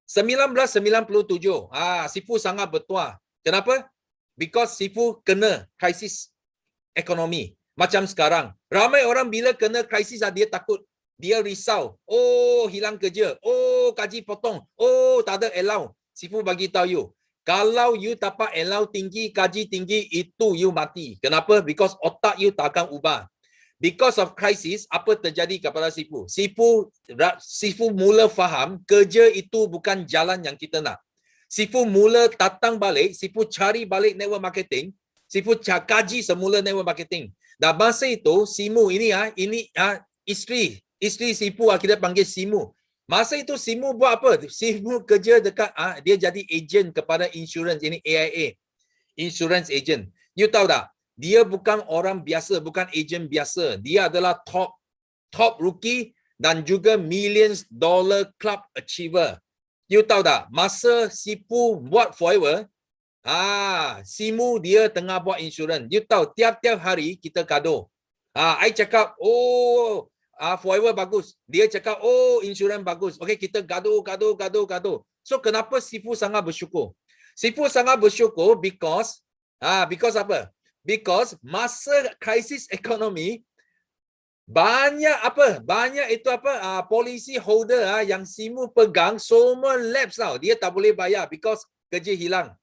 1997, Sifu sangat bertuah. Kenapa? Because Sifu kena krisis ekonomi. Macam sekarang. Ramai orang bila kena krisis dia takut. Dia risau. Oh, hilang kerja. Oh, gaji potong. Oh, tak ada allowance. Sifu bagi tahu you. Kalau you dapat allowance tinggi, gaji tinggi, itu you mati. Kenapa? Because otak you tak akan ubah. Because of crisis, apa terjadi kepada Sifu? Sifu mula faham kerja itu bukan jalan yang kita nak. Sifu mula datang balik, Sifu cari balik network marketing. Sifu kaji semula network marketing. Dan masa itu Simu ini isteri Sifu kita panggil Simu. Masa itu Simu buat apa? Simu kerja dekat dia jadi ejen kepada insurans ini AIA. Insurance agent. You tahu tak? Dia bukan orang biasa, bukan ejen biasa. Dia adalah top rookie dan juga millions dollar club achiever. You tahu tak? Masa Sifu buat Forever, Simu dia tengah buat insurans. You tahu tiap-tiap hari kita gaduh. I cakap, Forever bagus. Dia cakap, insurans bagus. Okay, kita gaduh. So kenapa Sifu sangat bersyukur? Sifu sangat bersyukur because apa? Because masa krisis ekonomi banyak itu policy holder yang Simu pegang semua lapse tau. Dia tak boleh bayar because kerja hilang.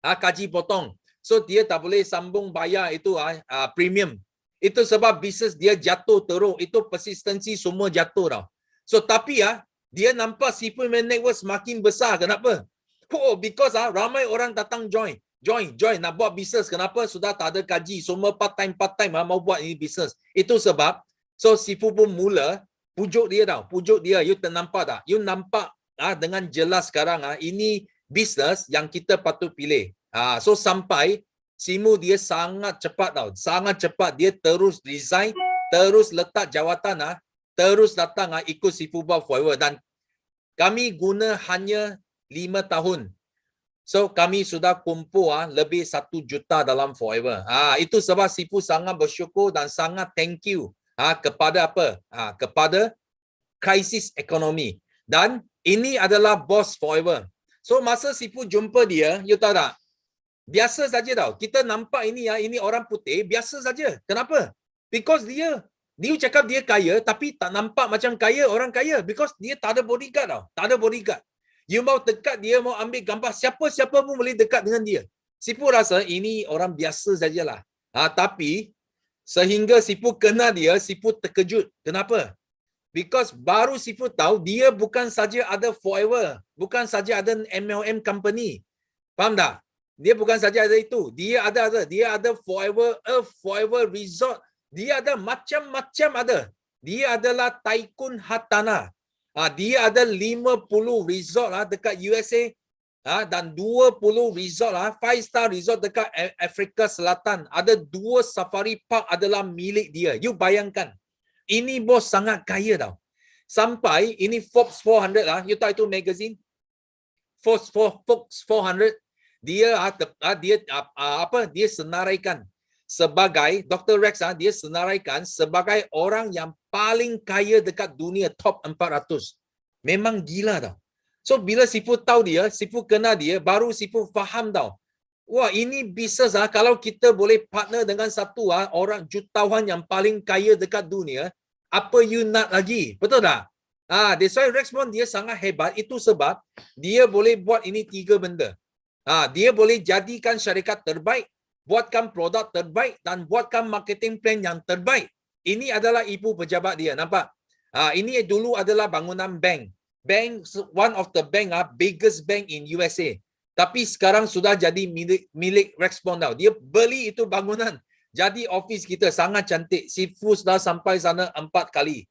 Gaji potong. So dia tak boleh sambung bayar itu premium. Itu sebab bisnes dia jatuh teruk. Itu persistency semua jatuh tau. So tapi dia nampak Sifu network semakin besar. Kenapa? Because ramai orang datang join nak buat bisnes. Kenapa? Sudah tak ada gaji, semua part time mau buat ini bisnes. Itu sebab so Sifu pun mula pujuk dia. You ternampak tak? You nampak dengan jelas sekarang ini bisnes yang kita patut pilih. So sampai Simu dia sangat cepat tau. Sangat cepat dia terus resign, terus letak jawatan terus datang ikut Sifu buat Forever. Dan kami guna hanya 5 tahun. So kami sudah kumpul lebih 1 juta dalam Forever. Itu sebab Sifu sangat bersyukur dan sangat thank you kepada apa? Kepada krisis ekonomi. Dan ini adalah bos Forever. So masa Sifu jumpa dia, you tahu tak? Biasa saja tau. Kita nampak ini orang putih biasa saja. Kenapa? Because dia cakap dia kaya tapi tak nampak macam kaya orang kaya because dia tak ada bodyguard tau. Tak ada bodyguard. You mau dekat dia, mau ambil gambar, siapa pun boleh dekat dengan dia. Sifu rasa ini orang biasa sajalah. Tapi sehingga Sifu kenal dia, Sifu terkejut. Kenapa? Because baru Sifu tahu dia bukan saja ada Forever, bukan saja ada MLM company. Faham tak? Dia bukan saja ada itu. Dia ada Forever Resort. Dia ada macam-macam ada. Dia adalah tycoon hartanah. Dia ada 50 resort dekat USA dan 20 resort 5-star resort dekat Afrika Selatan. Ada 2 safari park adalah milik dia. You bayangkan. Ini bos sangat kaya tau. Sampai ini Forbes 400 you tahu itu magazine? Forbes 400 dia senaraikan sebagai Dr. Rex dia senaraikan sebagai orang yang paling kaya dekat dunia top 400. Memang gila tau. So bila Sifu tahu dia, Sifu kenal dia, baru Sifu faham tau. Wah, ini bisnes kalau kita boleh partner dengan satu orang jutawan yang paling kaya dekat dunia, apa you nak lagi? Betul tak? That's why Rexmond dia sangat hebat. Itu sebab dia boleh buat ini 3 benda. Dia boleh jadikan syarikat terbaik, buatkan produk terbaik dan buatkan marketing plan yang terbaik. Ini adalah ibu pejabat dia, nampak? Ini dulu adalah bangunan bank. Bank, one of the bank, biggest bank in USA. Tapi sekarang sudah jadi milik Rexmond tau. Dia beli itu bangunan. Jadi office kita sangat cantik. Sifu sudah sampai sana 4 kali.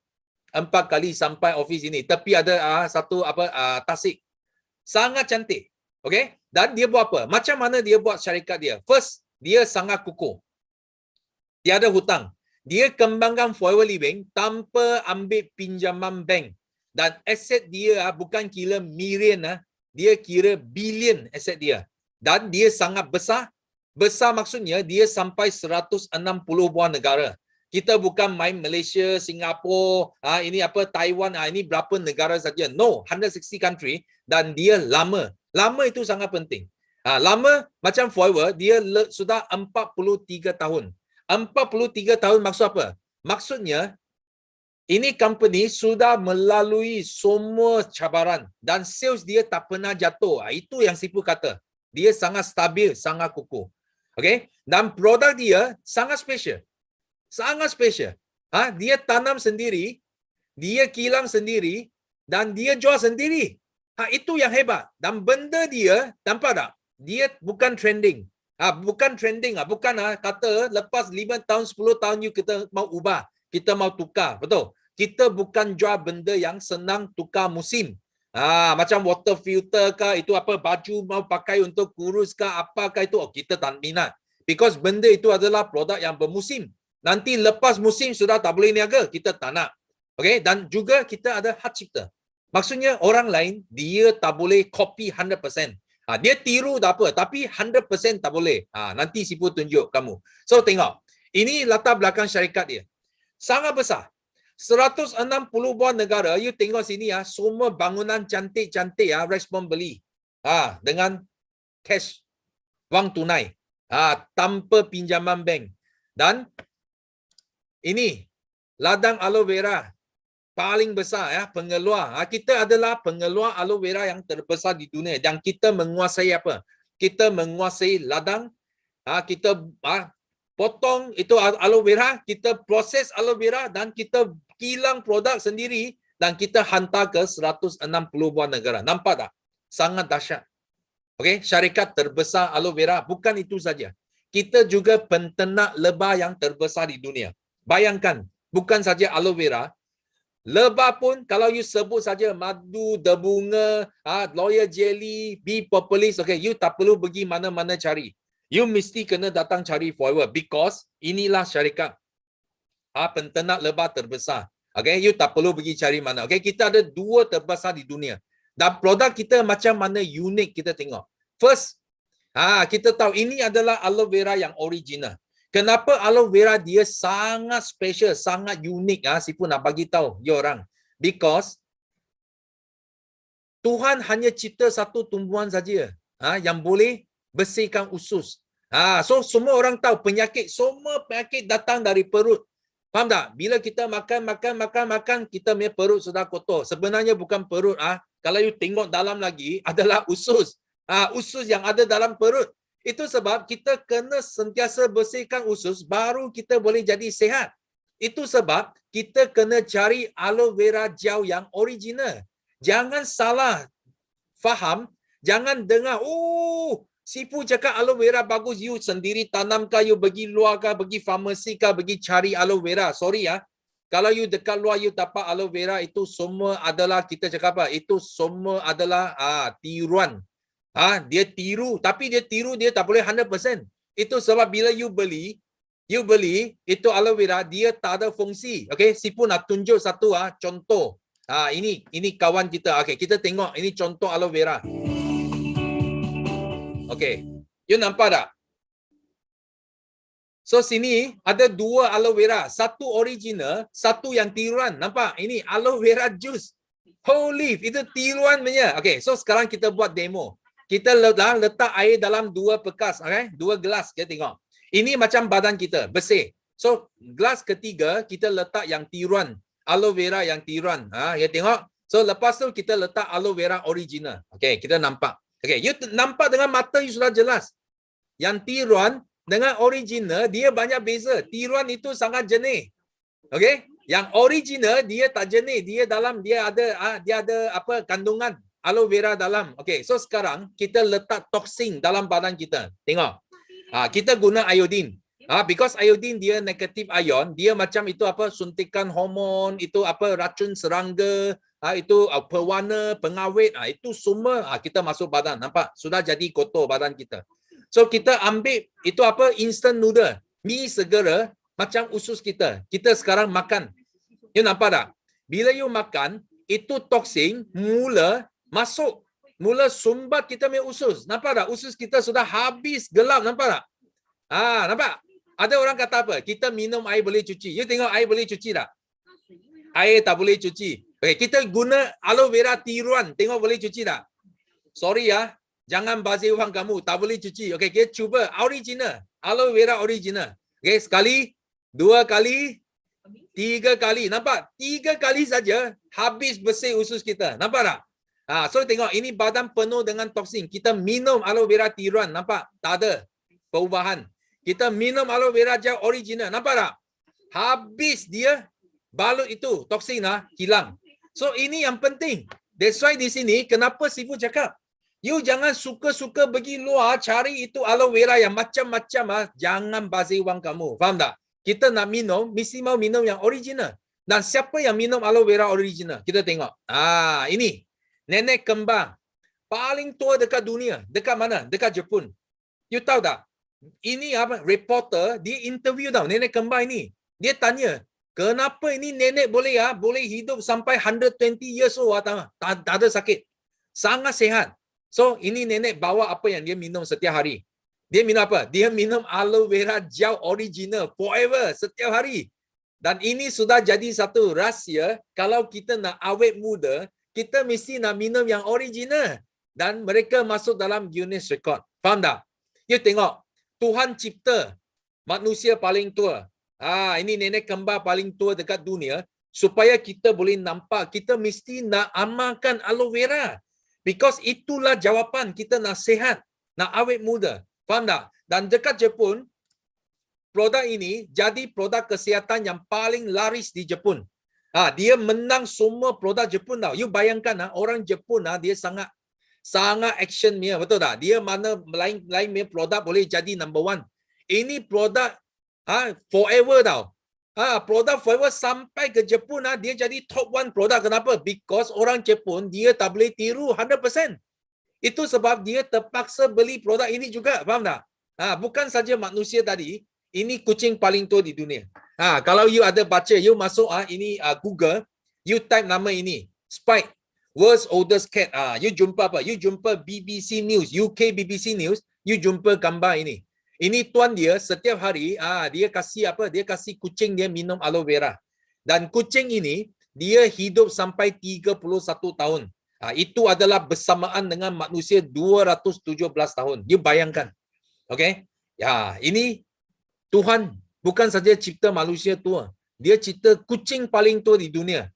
4 kali sampai office ini. Tapi ada satu tasik. Sangat cantik. Okay? Dan dia buat apa? Macam mana dia buat syarikat dia? First, dia sangat kukuh. Tiada hutang. Dia kembangkan Forever Living tanpa ambil pinjaman bank. Dan aset dia bukan kira million, dia kira billion aset dia. Dan dia sangat besar. Besar maksudnya dia sampai 160 buah negara. Kita bukan main Malaysia, Singapura, ini Taiwan, ini berapa negara saja. No, 160 country dan dia lama. Lama itu sangat penting. Lama macam Forever, dia sudah 43 tahun. 43 tahun maksud apa? Maksudnya, ini company sudah melalui semua cabaran dan sales dia tak pernah jatuh. Itu yang Sifu kata. Dia sangat stabil, sangat kukuh. Okay? Dan produk dia sangat special. Sangat special. Dia tanam sendiri, dia kilang sendiri dan dia jual sendiri. Itu yang hebat. Dan benda dia, nampak tak? Dia bukan trending. Bukan trending bukan kata lepas 5 tahun 10 tahun you kita mau ubah, kita mau tukar. Betul. Kita bukan jual benda yang senang tukar musim. Macam water filter ke, itu apa baju mau pakai untuk kurus ke apakah itu, kita tak minat. Because benda itu adalah produk yang bermusim. Nanti lepas musim sudah tak boleh niaga, kita tak nak. Okay, dan juga kita ada hak cipta. Maksudnya orang lain dia tak boleh copy 100%. Dia tiru tak apa, tapi 100% tak boleh. Nanti Sifu tunjuk kamu. So tengok, ini latar belakang syarikat dia. Sangat besar. 160 buah negara, you tengok sini semua bangunan cantik-cantik respon beli. Dengan cash, wang tunai. Tanpa pinjaman bank. Dan ini ladang aloe vera paling besar pengeluar. Kita adalah pengeluar aloe vera yang terbesar di dunia. Dan kita menguasai apa? Kita menguasai ladang. Kita potong itu aloe vera, kita proses aloe vera dan kita kilang produk sendiri dan kita hantar ke 160 buah negara. Nampak tak? Sangat dahsyat. Okey, syarikat terbesar aloe vera. Bukan itu saja. Kita juga penternak lebah yang terbesar di dunia. Bayangkan, bukan saja aloe vera, lebah pun kalau you sebut saja madu, debunga, loyal jelly, bee propolis, you tak perlu pergi mana-mana cari. You mesti kena datang cari forever because inilah syarikat penternak lebah terbesar. You tak perlu pergi cari mana. Kita ada 2 terbesar di dunia. Dan produk kita macam mana unik kita tengok. First, kita tahu ini adalah aloe vera yang original. Kenapa aloe vera dia sangat special, sangat unik? Sifu nak bagi tahu dia orang. Because Tuhan hanya cipta satu tumbuhan saja yang boleh bersihkan usus. So semua orang tahu semua penyakit datang dari perut. Faham tak? Bila kita makan, kita punya perut sudah kotor. Sebenarnya bukan perut. Kalau you tengok dalam lagi adalah usus. Usus yang ada dalam perut. Itu sebab kita kena sentiasa bersihkan usus baru kita boleh jadi sihat. Itu sebab kita kena cari aloe vera gel yang original. Jangan salah faham, jangan dengar, Sifu cakap aloe vera bagus, you sendiri tanamkah, you pergi luar kah, pergi farmasi kah, pergi cari aloe vera. Sorry kalau you dekat luar you dapat aloe vera, itu semua adalah, kita cakap apa? Itu semua adalah tiruan. Dia tiru, tapi dia tiru dia tak boleh 100%. Itu sebab bila you beli itu aloe vera, dia tak ada fungsi. Sifu nak tunjuk satu contoh. Ini kawan kita. Kita tengok ini contoh aloe vera. You nampak tak? So sini ada 2 aloe vera, satu original, satu yang tiruan. Nampak? Ini aloe vera juice. Whole leaf, itu tiruan punya. So sekarang kita buat demo. Kita letak air dalam 2 bekas, 2 gelas. Kita tengok. Ini macam badan kita, bersih. So, gelas ketiga, kita letak yang tiruan. Aloe vera yang tiruan. Ya tengok. So, lepas tu kita letak aloe vera original. Kita nampak. You nampak dengan mata you sudah jelas. Yang tiruan dengan original, dia banyak beza. Tiruan itu sangat jernih. Yang original, dia tak jernih. Dia ada apa kandungan aloe vera dalam. So sekarang kita letak toksin dalam badan kita. Tengok. Kita guna iodine. Because iodine dia negatif ion, dia macam itu apa suntikan hormon, itu apa racun serangga, itu pewarna, pengawet, itu semua kita masuk badan. Nampak? Sudah jadi kotor badan kita. So kita ambil itu apa instant noodle, mie segera macam usus kita. Kita sekarang makan. You nampak tak? Bila you makan, itu toksin mula masuk, mula sumbat kita punya usus. Nampak tak? Usus kita sudah habis gelap. Nampak tak? Nampak? Ada orang kata apa? Kita minum air boleh cuci. You tengok air boleh cuci tak? Air tak boleh cuci. Kita guna aloe vera tiruan. Tengok boleh cuci tak? Sorry jangan bazir wang kamu. Tak boleh cuci. Kita cuba original. Aloe vera original. Sekali, 2 kali, 3 kali. Nampak? 3 kali saja habis bersih usus kita. Nampak tak? So tengok, ini badan penuh dengan toksin. Kita minum aloe vera tiruan. Nampak? Tak ada perubahan. Kita minum aloe vera gel original. Nampak tak? Habis dia, balut itu, toksin hilang. So ini yang penting. That's why di sini, kenapa Sifu cakap? You jangan suka-suka pergi luar cari itu aloe vera yang macam-macam ah. Jangan bazir wang kamu. Faham tak? Kita nak minum, mesti mau minum yang original. Dan siapa yang minum aloe vera original? Kita tengok. Ini. Nenek kembar. Paling tua dekat dunia. Dekat mana? Dekat Jepun. You tahu tak? Ini apa? Reporter, dia interview tau. Nenek kembar ini. Dia tanya, kenapa ini nenek boleh hidup sampai 120 years old tak ada sakit. Sangat sihat. So, ini nenek bawa apa yang dia minum setiap hari. Dia minum apa? Dia minum aloe vera gel original forever setiap hari. Dan ini sudah jadi satu rahsia, kalau kita nak awet muda, kita mesti nak minum yang original. Dan mereka masuk dalam Guinness Record. Faham tak? You tengok, Tuhan cipta manusia paling tua. Ini nenek kembar paling tua dekat dunia. Supaya kita boleh nampak, kita mesti nak amalkan aloe vera. Because itulah jawapan kita nak sihat, nak awet muda. Faham tak? Dan dekat Jepun, produk ini jadi produk kesihatan yang paling laris di Jepun. Dia menang semua produk Jepun tau. You bayangkan orang Jepun dia sangat action punya, betul tak? Dia mana lain produk boleh jadi number one. Ini produk forever tau. Produk forever sampai ke Jepun dia jadi top one produk. Kenapa? Because orang Jepun dia tak boleh tiru 100%. Itu sebab dia terpaksa beli produk ini juga. Faham tak? Bukan saja manusia tadi, ini kucing paling tua di dunia. Kalau you ada baca, you masuk ini Google, you type nama ini, Spike, world's oldest cat. You jumpa apa? You jumpa BBC News, UK BBC News, you jumpa gambar ini. Ini tuan dia setiap hari dia kasih apa? Dia kasih kucing dia minum aloe vera. Dan kucing ini dia hidup sampai 31 tahun. Itu adalah bersamaan dengan manusia 217 tahun. You bayangkan. Okay? Ya, ini Tuhan bukan saja cipta manusia tua. Dia cipta kucing paling tua di dunia.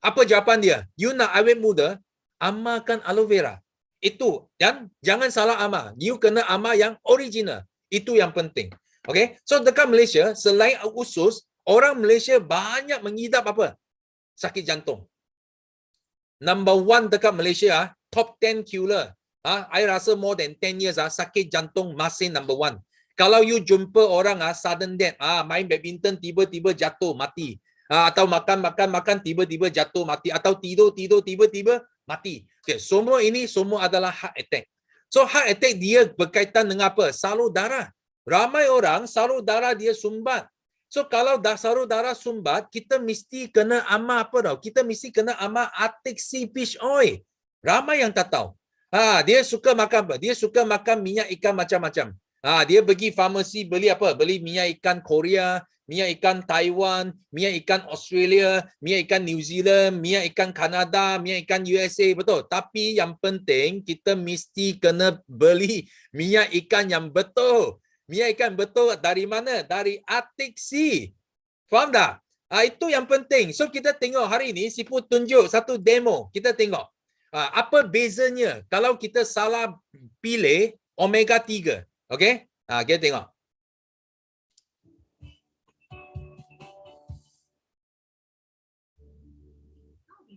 Apa jawapan dia? You nak awet muda, amalkan aloe vera. Itu. Dan jangan salah amal. You kena amal yang original. Itu yang penting. Okay? So dekat Malaysia, selain usus, orang Malaysia banyak mengidap apa? Sakit jantung. Number one dekat Malaysia, top 10 killer. I rasa more than 10 years sakit jantung masih number one. Kalau you jumpa orang sudden death, main badminton tiba-tiba jatuh mati. Atau makan tiba-tiba jatuh mati. Atau tidur tiba-tiba mati. Okay, semua ini semua adalah heart attack. So heart attack dia berkaitan dengan apa? Salur darah. Ramai orang salur darah dia sumbat. So kalau salur darah sumbat, kita mesti kena amal apa tau? Kita mesti kena amal Artixi fish oil. Ramai yang tak tahu. Dia suka makan apa? Dia suka makan minyak ikan macam-macam. Dia pergi farmasi beli apa? Beli minyak ikan Korea, minyak ikan Taiwan, minyak ikan Australia, minyak ikan New Zealand, minyak ikan Kanada, minyak ikan USA, betul. Tapi yang penting kita mesti kena beli minyak ikan yang betul. Minyak ikan betul dari mana? Dari Artixi. Faham tak? Itu yang penting. So kita tengok hari ini Sifu tunjuk satu demo. Kita tengok. Apa bezanya kalau kita salah pilih omega 3. Okey? Kita tengok.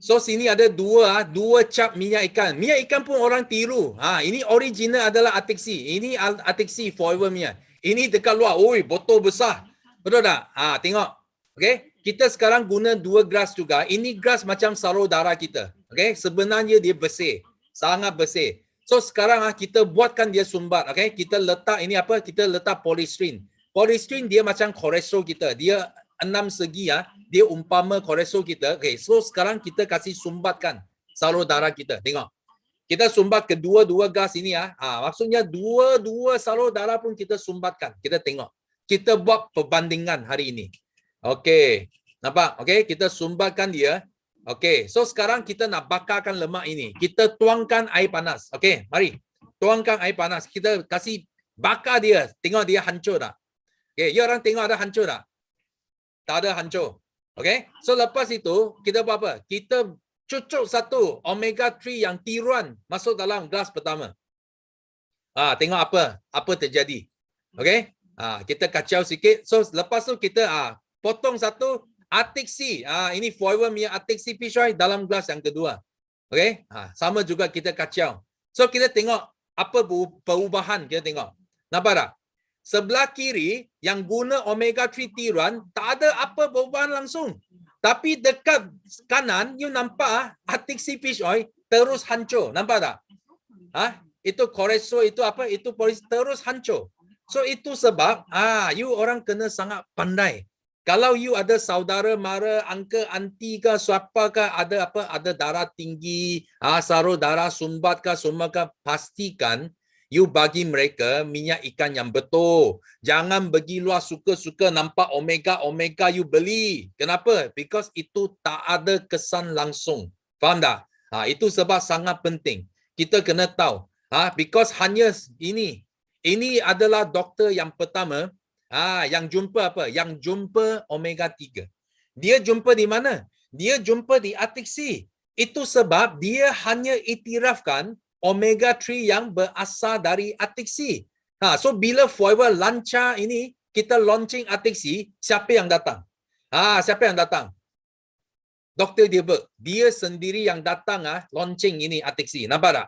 So sini ada dua cap minyak ikan. Minyak ikan pun orang tiru. Ini original adalah Artixi. Ini Artixi forever minyak. Ini dekat luar. Oi, botol besar. Betul tak? Tengok. Okey? Kita sekarang guna 2 gelas juga. Ini gelas macam salur darah kita. Okey? Sebenarnya dia bersih. Sangat bersih. So sekarang kita buatkan dia sumbat. Okey? Kita letak ini apa? Kita letak polystyrene. Polystyrene dia macam kolesterol kita. Dia 6 segi dia umpama kolesterol kita. Okey, so sekarang kita kasih sumbatkan salur darah kita. Tengok. Kita sumbat kedua-dua gas ini maksudnya dua salur darah pun kita sumbatkan. Kita tengok. Kita buat perbandingan hari ini. Okey. Nampak? Okey, kita sumbatkan dia. Okey, so sekarang kita nak bakarkan lemak ini. Kita tuangkan air panas. Okey, mari. Tuangkan air panas. Kita kasih bakar dia. Tengok dia hancur tak? Okey, you orang tengok ada hancur tak? Tak ada hancur. Okay? So lepas itu, kita buat apa? Kita cucuk satu omega 3 yang tiruan masuk dalam gelas pertama. Tengok apa terjadi. Okay? Kita kacau sikit. So lepas tu kita potong satu Artixi. Ini forever minyak Artixi fish oil dalam gelas yang kedua. Okay? Sama juga kita kacau. So kita tengok apa perubahan kita tengok. Nampak tak? Sebelah kiri yang guna omega 3 tiruan tak ada apa perubahan langsung. Tapi dekat kanan you nampak Atixi fish oil terus hancur. Nampak tak? Itu kolesterol itu apa? Itu terus hancur. So itu sebab you orang kena sangat pandai. Kalau you ada saudara mara, uncle, auntie ke, siapa ke ada apa? Ada darah tinggi, sarul darah sumbat ke, semua ke, pastikan you bagi mereka minyak ikan yang betul. Jangan pergi luar suka-suka nampak omega you beli. Kenapa? Because itu tak ada kesan langsung. Faham tak? Itu sebab sangat penting. Kita kena tahu. Because hanya ini adalah doktor yang pertama yang jumpa apa? Yang jumpa omega 3. Dia jumpa di mana? Dia jumpa di Atixi. Itu sebab dia hanya iktirafkan omega 3 yang berasal dari Atixi. So bila Forever lancar ini, kita launching Atixi, siapa yang datang? Siapa yang datang? Dr. Dilbert. Dia sendiri yang datang launching ini Atixi. Nampak tak?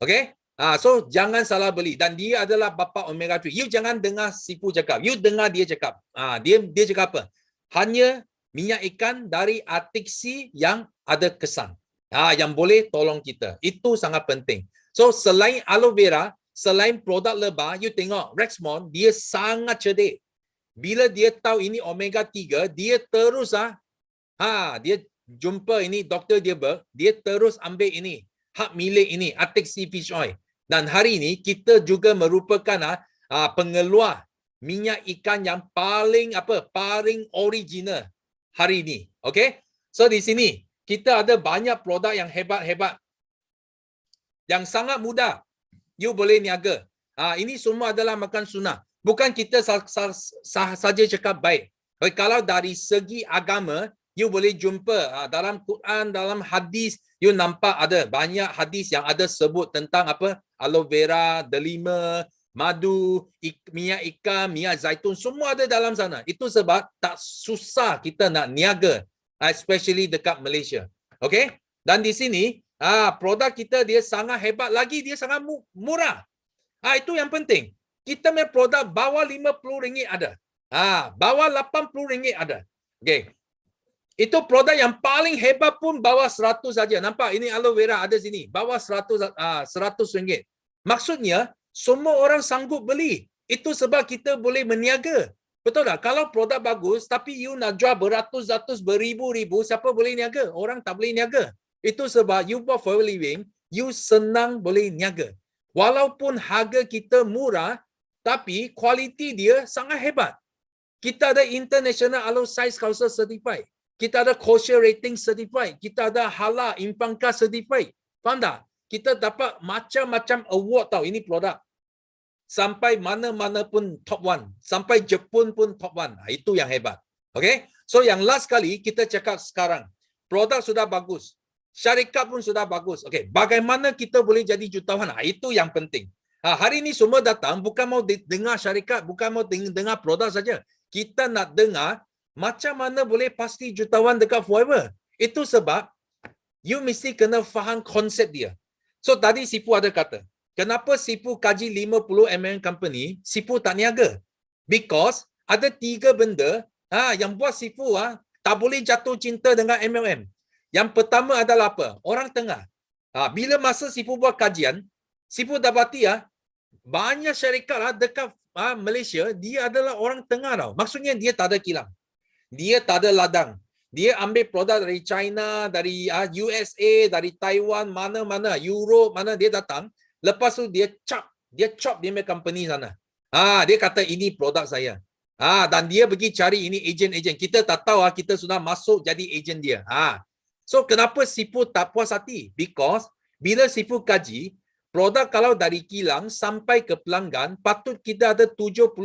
Okay? So jangan salah beli. Dan dia adalah bapa omega 3. You jangan dengar Sifu cakap. You dengar dia cakap. Dia cakap apa? Hanya minyak ikan dari Atixi yang ada kesan. Yang boleh tolong kita. Itu sangat penting. So selain aloe vera, selain produk lebah, you tengok Rexmond, dia sangat cerdik. Bila dia tahu ini omega 3, dia terus dia jumpa ini Dr. Dilbert, dia terus ambil ini hak milik ini Atixi fish oil. Dan hari ini kita juga merupakan pengeluar minyak ikan yang paling original hari ini. Okay? So di sini kita ada banyak produk yang hebat-hebat. Yang sangat mudah. You boleh niaga. Ini semua adalah makan sunnah. Bukan kita saja cakap baik. Kalau dari segi agama, you boleh jumpa dalam Quran, dalam hadis, you nampak ada banyak hadis yang ada sebut tentang apa? Aloe vera, delima, madu, minyak ikan, minyak zaitun, semua ada dalam sana. Itu sebab tak susah kita nak niaga. Especially dekat Malaysia. Okay? Dan di sini, produk kita dia sangat hebat lagi, dia sangat murah. Itu yang penting. Kita punya produk bawah RM50 ada. Bawah RM80 ada. Okay. Itu produk yang paling hebat pun bawah 100 saja. Nampak? Ini aloe vera ada sini. Bawah 100 ringgit. Maksudnya, semua orang sanggup beli. Itu sebab kita boleh meniaga. Betul tak? Kalau produk bagus, tapi you nak jual beratus-ratus, beribu-ribu, siapa boleh niaga? Orang tak boleh niaga. Itu sebab you buat Forever Living, you senang boleh niaga. Walaupun harga kita murah, tapi kualiti dia sangat hebat. Kita ada International Aloe Science Council Certified. Kita ada Kosher Rating Certified. Kita ada Halal Impanka Certified. Faham tak? Kita dapat macam-macam award tau. Ini produk. Sampai mana-mana pun top 1. Sampai Jepun pun top 1. Itu yang hebat. Okay? So yang last kali kita cakap sekarang. Produk sudah bagus. Syarikat pun sudah bagus. Okay. Bagaimana kita boleh jadi jutawan? Itu yang penting. Hari ini semua datang bukan mau dengar syarikat. Bukan mau dengar produk saja. Kita nak dengar macam mana boleh pasti jutawan dekat Forever. Itu sebab you mesti kena faham konsep dia. So tadi Sifu ada kata. Kenapa Sifu kaji 50mm company, Sifu tak niaga? Because ada 3 benda yang buat Sifu tak boleh jatuh cinta dengan MLM. Yang pertama adalah apa? Orang tengah. Bila masa Sifu buat kajian, Sifu dapati banyak syarikat dekat Malaysia, dia adalah orang tengah tau. Maksudnya dia tak ada kilang. Dia tak ada ladang. Dia ambil produk dari China, dari USA, dari Taiwan, mana-mana, Europe, mana dia datang. Lepas tu dia chop dia punya company sana. Dia kata ini produk saya. Dan dia pergi cari ini ejen-ejen. Kita tak tahu kita sudah masuk jadi ejen dia. So kenapa Sifu tak puas hati? Because bila Sifu kaji, produk kalau dari kilang sampai ke pelanggan, patut kita ada 70%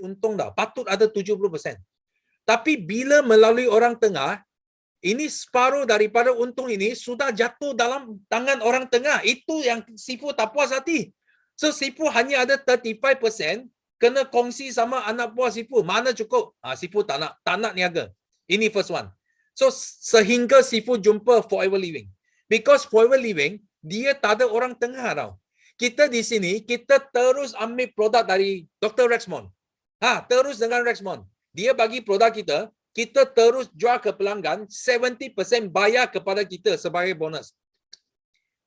untung dah. Patut ada 70%. Tapi bila melalui orang tengah, ini separuh daripada untung ini sudah jatuh dalam tangan orang tengah. Itu yang Sifu tak puas hati. So Sifu hanya ada 35% kena kongsi sama anak buah Sifu. Mana cukup? Sifu tak nak niaga. Ini first one. So sehingga Sifu jumpa Forever Living. Because Forever Living dia tak ada orang tengah tau. Kita di sini, kita terus ambil produk dari Dr. Rexmond. Terus dengan Rexmond. Dia bagi produk kita, kita terus jual ke pelanggan, 70% bayar kepada kita sebagai bonus.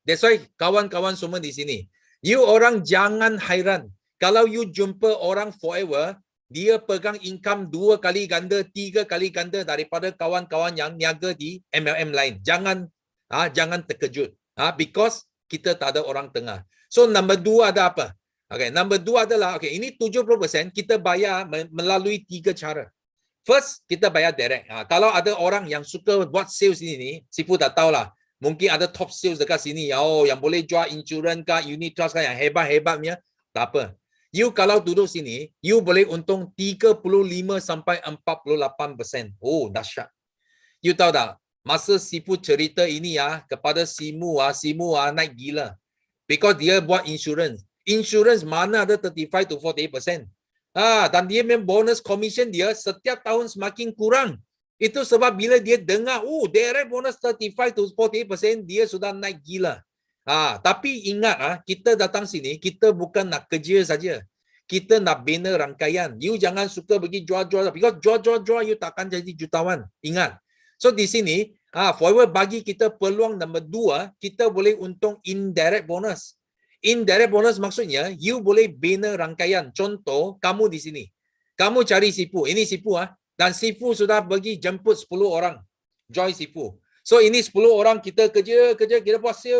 That's why kawan-kawan semua di sini, you orang jangan hairan. Kalau you jumpa orang forever, dia pegang income 2 kali ganda, 3 kali ganda daripada kawan-kawan yang niaga di MLM lain. Jangan terkejut. Because kita tak ada orang tengah. So number 2 ada apa? Okay, number 2 adalah, okay, ini 70% kita bayar melalui 3 cara. First, kita bayar direct. Kalau ada orang yang suka buat sales ini, Sifu tak tahulah. Mungkin ada top sales dekat sini. Yang boleh jual insurans kah, unit trust kah, yang hebat-hebatnya. Tak apa. You kalau duduk sini, you boleh untung 35 sampai 48%. Oh, dahsyat. You tahu tak? Masa Sifu cerita ini kepada Simu naik gila. Because dia buat insurance. Insurance mana ada 35 to 48%. Dan dia memang bonus commission dia setiap tahun semakin kurang. Itu sebab bila dia dengar, direct bonus 35 to 48%, dia sudah naik gila. Tapi ingat, kita datang sini, kita bukan nak kerja saja. Kita nak bina rangkaian. You jangan suka pergi jual-jual. Because jual-jual, you takkan jadi jutawan. Ingat. So di sini, Forever bagi kita peluang nombor 2, kita boleh untung indirect bonus. Indirect bonus maksudnya, you boleh bina rangkaian. Contoh, kamu di sini. Kamu cari Sifu. Ini Sifu. Dan Sifu sudah pergi jemput 10 orang. Join Sifu. So ini 10 orang kita kerja, kita buat sale.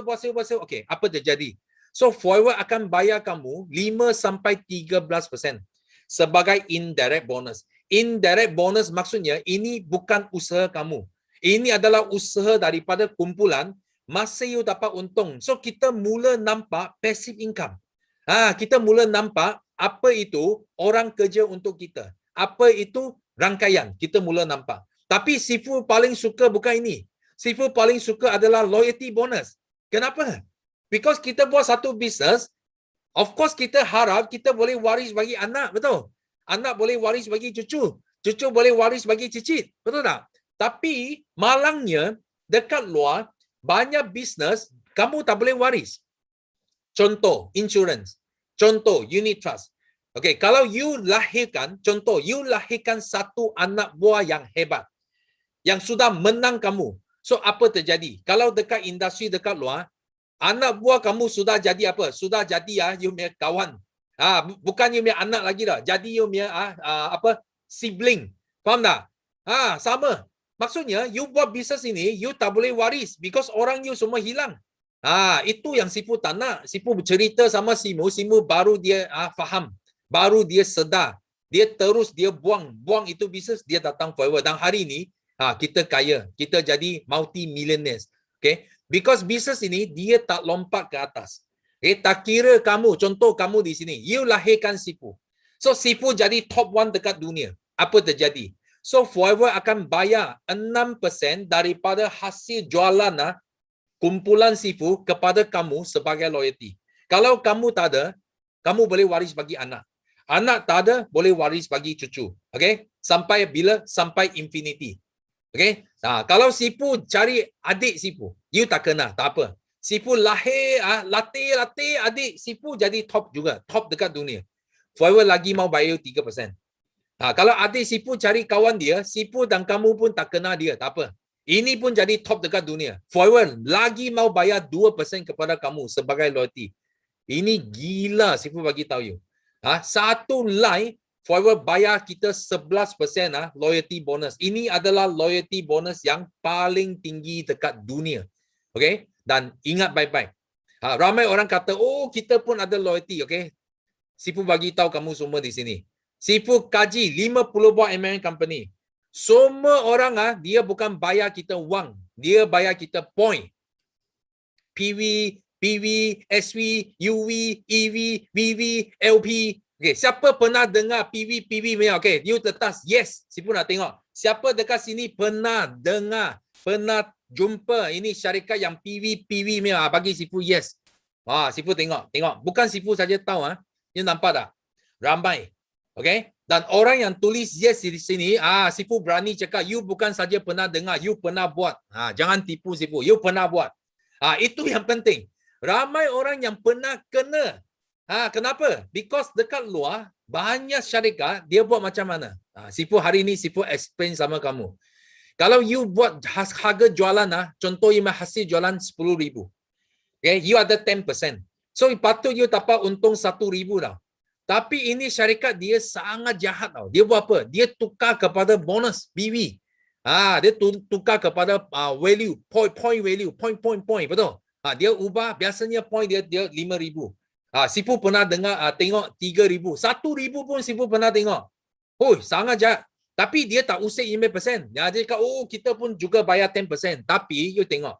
Okay, apa terjadi? So Forever akan bayar kamu 5-13% sebagai indirect bonus. Indirect bonus maksudnya ini bukan usaha kamu. Ini adalah usaha daripada kumpulan, masa you dapat untung. So kita mula nampak passive income. Kita mula nampak apa itu orang kerja untuk kita. Apa itu rangkaian. Kita mula nampak. Tapi Sifu paling suka bukan ini. Sifu paling suka adalah loyalty bonus. Kenapa? Because kita buat satu bisnes, of course kita harap kita boleh waris bagi anak, betul? Anak boleh waris bagi cucu. Cucu boleh waris bagi cicit, betul tak? Tapi malangnya dekat luar banyak bisnes kamu tak boleh waris. Contoh insurance, contoh unit trust. Okay, kalau you lahirkan, contoh you lahirkan satu anak buah yang hebat, yang sudah menang kamu. So apa terjadi? Kalau dekat industri dekat luar, anak buah kamu sudah jadi apa? Sudah jadi you punya kawan. Bukan you punya anak lagi dah. Jadi you punya sibling. Faham tak? Sama. Maksudnya you buat bisnes ini you tak boleh waris because orang you semua hilang. Itu yang Sifu tak nak. Sifu bercerita sama Simu baru dia faham. Baru dia sedar. Dia terus dia buang itu bisnes, dia datang Forever. Dan hari ini kita kaya. Kita jadi multi-millionaires. Okay? Because bisnes ini dia tak lompat ke atas. Tak kira kamu, contoh kamu di sini, you lahirkan Sifu. So Sifu jadi top 1 dekat dunia. Apa terjadi? So Forever akan bayar 6% daripada hasil jualan kumpulan Sifu kepada kamu sebagai loyalty. Kalau kamu tak ada, kamu boleh waris bagi anak. Anak tak ada, boleh waris bagi cucu. Okay? Sampai bila? Sampai infinity. Okay? Kalau Sifu cari adik Sifu, you tak kena, tak apa. Sifu lahir, latih adik Sifu jadi top juga. Top dekat dunia. Forever lagi mau bayar 3%. Kalau adik Sifu cari kawan dia, Sifu dan kamu pun tak kena dia, tak apa. Ini pun jadi top dekat dunia. Forever lagi mau bayar 2% kepada kamu sebagai loyalty. Ini gila Sifu bagi tahu you. Satu line Forever bayar kita 11% loyalty bonus. Ini adalah loyalty bonus yang paling tinggi dekat dunia. Okay? Dan ingat baik-baik. Ramai orang kata, kita pun ada loyalty. Okay? Sifu bagi tahu kamu semua di sini. Sifu kaji 50 buah M&M company. Semua orang dia bukan bayar kita wang. Dia bayar kita point. PV, SV, UV, EV, VV, LP. Okay, siapa pernah dengar PV punya? Okay, you tetas. Yes, Sifu nak tengok. Siapa dekat sini pernah dengar, pernah jumpa ini syarikat yang PV punya? Bagi Sifu yes. Sifu tengok. Bukan Sifu saja tahu. You nampak tak? Ramai. Okay? Dan orang yang tulis yes di sini, Sifu berani cakap, you bukan saja pernah dengar, you pernah buat. Jangan tipu Sifu, you pernah buat. Itu yang penting. Ramai orang yang pernah kena. Kenapa? Because dekat luar, banyak syarikat, dia buat macam mana? Sifu hari ni, Sifu explain sama kamu. Kalau you buat harga jualan, contoh you hasil jualan 10,000. Okay, you ada 10%. So, patut you dapat untung 1,000 tau. Tapi ini syarikat dia sangat jahat tau. Dia buat apa? Dia tukar kepada bonus, BV. Dia tukar kepada value, point value, point. Betul? Dia ubah, biasanya point dia 5,000. Sifu pernah dengar, tengok 3,000. 1,000 pun Sifu pernah tengok. Sangat jahat. Tapi dia tak usik 5%. Dia cakap, kita pun juga bayar 10%. Tapi, you tengok.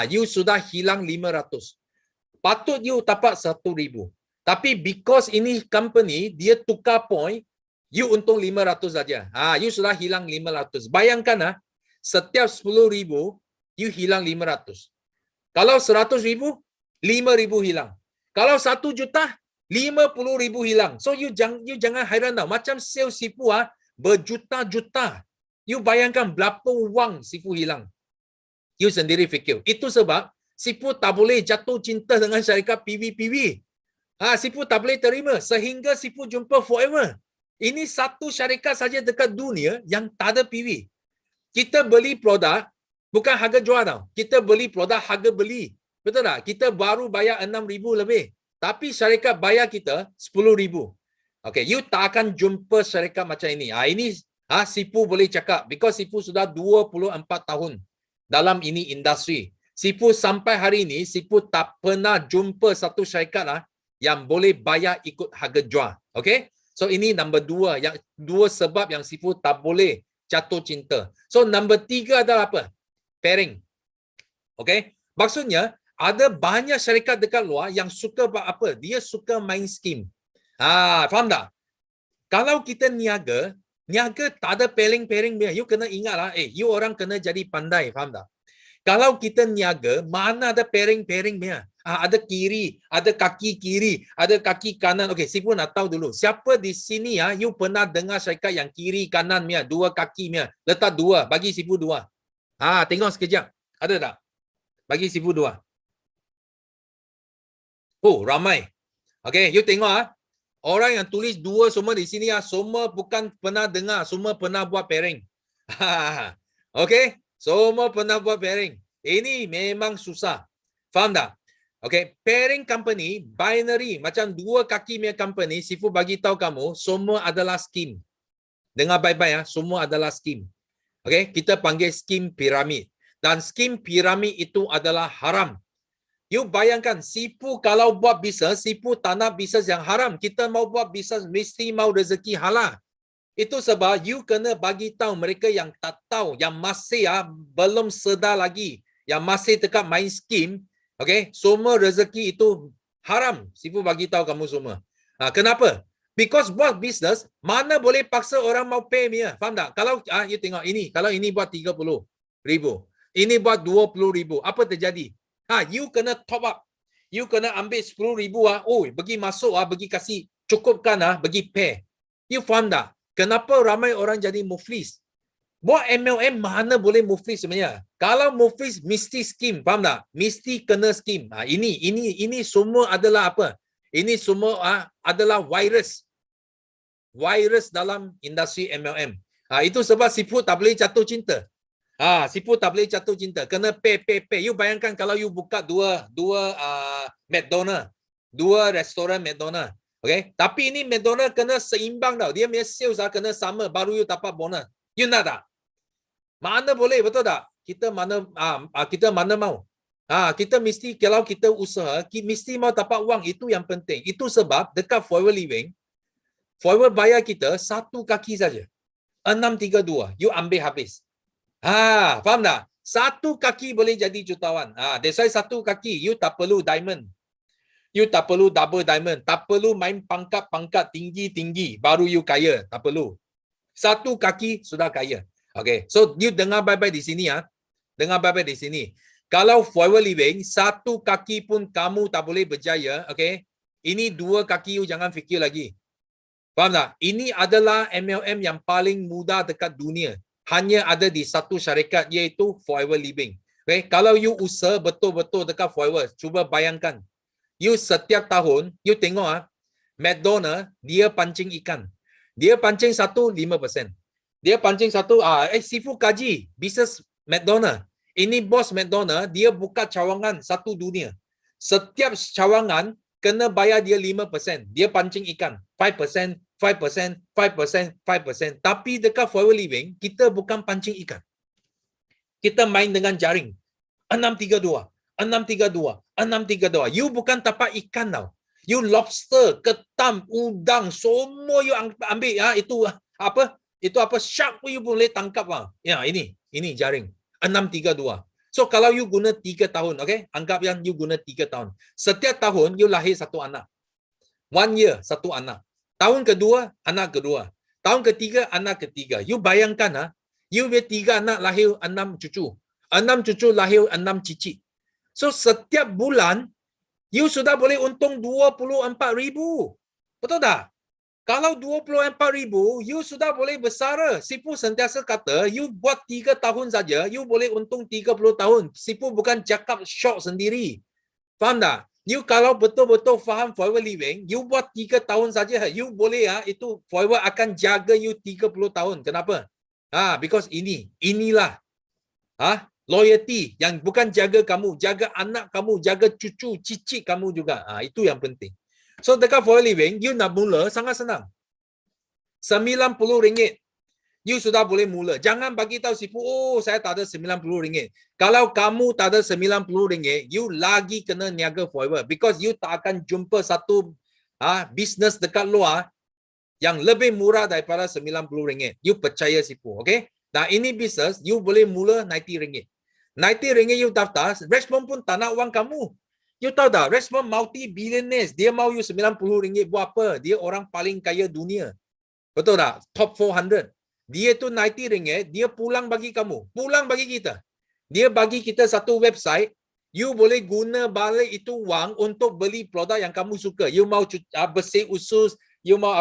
You sudah hilang 500. Patut you dapat 1,000. Tapi because ini company, dia tukar point, you untung 500 saja. You sudah hilang 500. Bayangkan, setiap 10,000, you hilang 500. Kalau 100,000, 5,000 hilang. Kalau 1 juta, 50,000 hilang. So you jangan hairan tau. Macam sales Sifu berjuta-juta. You bayangkan berapa wang Sifu hilang. You sendiri fikir. Itu sebab Sifu tak boleh jatuh cinta dengan syarikat PV. Sifu tak boleh terima sehingga Sifu jumpa Forever. Ini satu syarikat saja dekat dunia yang tak ada PV. Kita beli produk bukan harga jual tau. Kita beli produk harga beli. Betul tak? Kita baru bayar 6,000 lebih. Tapi syarikat bayar kita 10,000. Okay, you tak akan jumpa syarikat macam ini. Ini Sifu boleh cakap. Because Sifu sudah 24 tahun dalam ini industri. Sifu sampai hari ini, Sifu tak pernah jumpa satu syarikat yang boleh bayar ikut harga jual. Okay? So ini number 2. Yang 2 sebab yang Sifu tak boleh jatuh cinta. So number 3 adalah apa? Pairing. Okay? Maksudnya, ada banyak syarikat dekat luar yang suka buat apa? Dia suka main skim. Faham tak? Kalau kita niaga tak ada pairing dia. You kena ingat lah, you orang kena jadi pandai, faham tak? Kalau kita niaga, mana ada pairing dia? Ada kiri, ada kaki kiri, ada kaki kanan. Okay, Sifu nak tahu dulu. Siapa di sini you pernah dengar syarikat yang kiri kanan punya, 2 kaki punya? Letak 2, bagi Sifu 2. Tengok sekejap. Ada tak? Bagi Sifu 2. Ramai. Okay, you tengok orang yang tulis 2 semua di sini semua bukan pernah dengar, semua pernah buat pairing. Okay, semua pernah buat pairing. Ini memang susah. Faham tak? Okay, pairing company, binary, macam 2 kaki punya company, Sifu bagi tahu kamu, semua adalah skim. Dengar baik-baik semua adalah skim. Okay, kita panggil skim piramid. Dan skim piramid itu adalah haram. You bayangkan, Sifu kalau buat bisnes, Sifu tak nak bisnes yang haram. Kita mau buat bisnes, mesti mau rezeki halal. Itu sebab you kena bagi tahu mereka yang tak tahu, yang masih belum sedar lagi, yang masih dekat main skim, okay, semua rezeki itu haram. Sifu bagi tahu kamu semua. Kenapa? Because buat bisnes, mana boleh paksa orang mau pay dia. Faham tak? Kalau you tengok ini, kalau ini buat 30,000, ini buat 20,000, apa terjadi? You kena top up. You kena ambil 10,000 bagi masuk bagi kasih cukupkan bagi pay. You faham tak? Kenapa ramai orang jadi muflis? Buat MLM mana boleh muflis sebenarnya? Kalau muflis mesti skim, faham tak? Mesti kena skim. Ini semua adalah apa? Ini semua adalah virus. Virus dalam industri MLM. Itu sebab Sifu tak boleh jatuh cinta. Sifu tak boleh jatuh cinta. Kena pay. You bayangkan kalau you buka dua McDonald, 2 restoran McDonald. Okay? Tapi ini McDonald kena seimbang tau. Dia punya sales kena sama baru you dapat bonus. You nak tak? Mana boleh, betul tak? Kita mana mau? Kita mesti, kalau kita usaha, mesti mau dapat wang. Itu yang penting. Itu sebab dekat Forever Living, Forever bayar kita 1 kaki saja. 632. You ambil habis. Faham tak? 1 kaki boleh jadi jutawan. That's why 1 kaki, you tak perlu diamond. You tak perlu double diamond. Tak perlu main pangkat tinggi-tinggi. Baru you kaya. Tak perlu. 1 kaki sudah kaya. Okay. So, you dengar baik-baik di sini. Dengar baik-baik di sini. Kalau Forever Living, 1 kaki pun kamu tak boleh berjaya. Okay. Ini 2 kaki you jangan fikir lagi. Faham tak? Ini adalah MLM yang paling mudah dekat dunia. Hanya ada di satu syarikat, iaitu Forever Living. Okay, kalau you usaha betul-betul dekat forever, cuba bayangkan. You setiap tahun, you tengok McDonald, dia pancing ikan. Dia pancing satu, 5%. Dia pancing satu, Sifu kaji, bisnes McDonald. Ini bos McDonald, dia buka cawangan satu dunia. Setiap cawangan, kena bayar dia 5%. Dia pancing ikan. 5%, 5%, 5%, 5%. Tapi dekat forever living, kita bukan pancing ikan. Kita main dengan jaring. 632, 632, 632. You bukan tapak ikan tau. You lobster, ketam, udang, semua you ambil itu apa? Itu apa? Shark pun you boleh tangkap Ya, ini jaring. 632. So kalau you guna 3 tahun, okay? Anggap yang you guna 3 tahun. Setiap tahun you lahir satu anak. 1 year satu anak. Tahun kedua, anak kedua. Tahun ketiga, anak ketiga. You bayangkan you punya 3 anak lahir 6 cucu. 6 cucu lahir 6 cicit. So setiap bulan you sudah boleh untung 24,000. Betul tak? Kalau 24,000, you sudah boleh bersara. Sifu sentiasa kata, you buat 3 tahun saja, you boleh untung 30 tahun. Sifu bukan cakap short sendiri. Faham tak? You kalau betul-betul faham forever living, you buat 3 tahun saja, you boleh itu forever akan jaga you 30 tahun. Kenapa? Because inilah loyalty yang bukan jaga kamu, jaga anak kamu, jaga cucu, cicit kamu juga. Itu yang penting. So dekat forever living, you nak mula sangat senang. RM90. You sudah boleh mula. Jangan bagi tahu Sifu, saya tak ada RM90. Kalau kamu tak ada RM90, you lagi kena niaga forever. Because you tak akan jumpa satu business dekat luar yang lebih murah daripada RM90. You percaya Sifu, okay? Nah ini business, you boleh mula RM90. RM90 you daftar, Richmond pun tak nak wang kamu. You tahu tak, Richmond multi-billionaires, dia mau you RM90 buat apa? Dia orang paling kaya dunia. Betul tak? Top 400. Dia tu RM90, dia pulang bagi kamu. Pulang bagi kita. Dia bagi kita satu website, you boleh guna balik itu wang untuk beli produk yang kamu suka. You mau bersih usus, you mau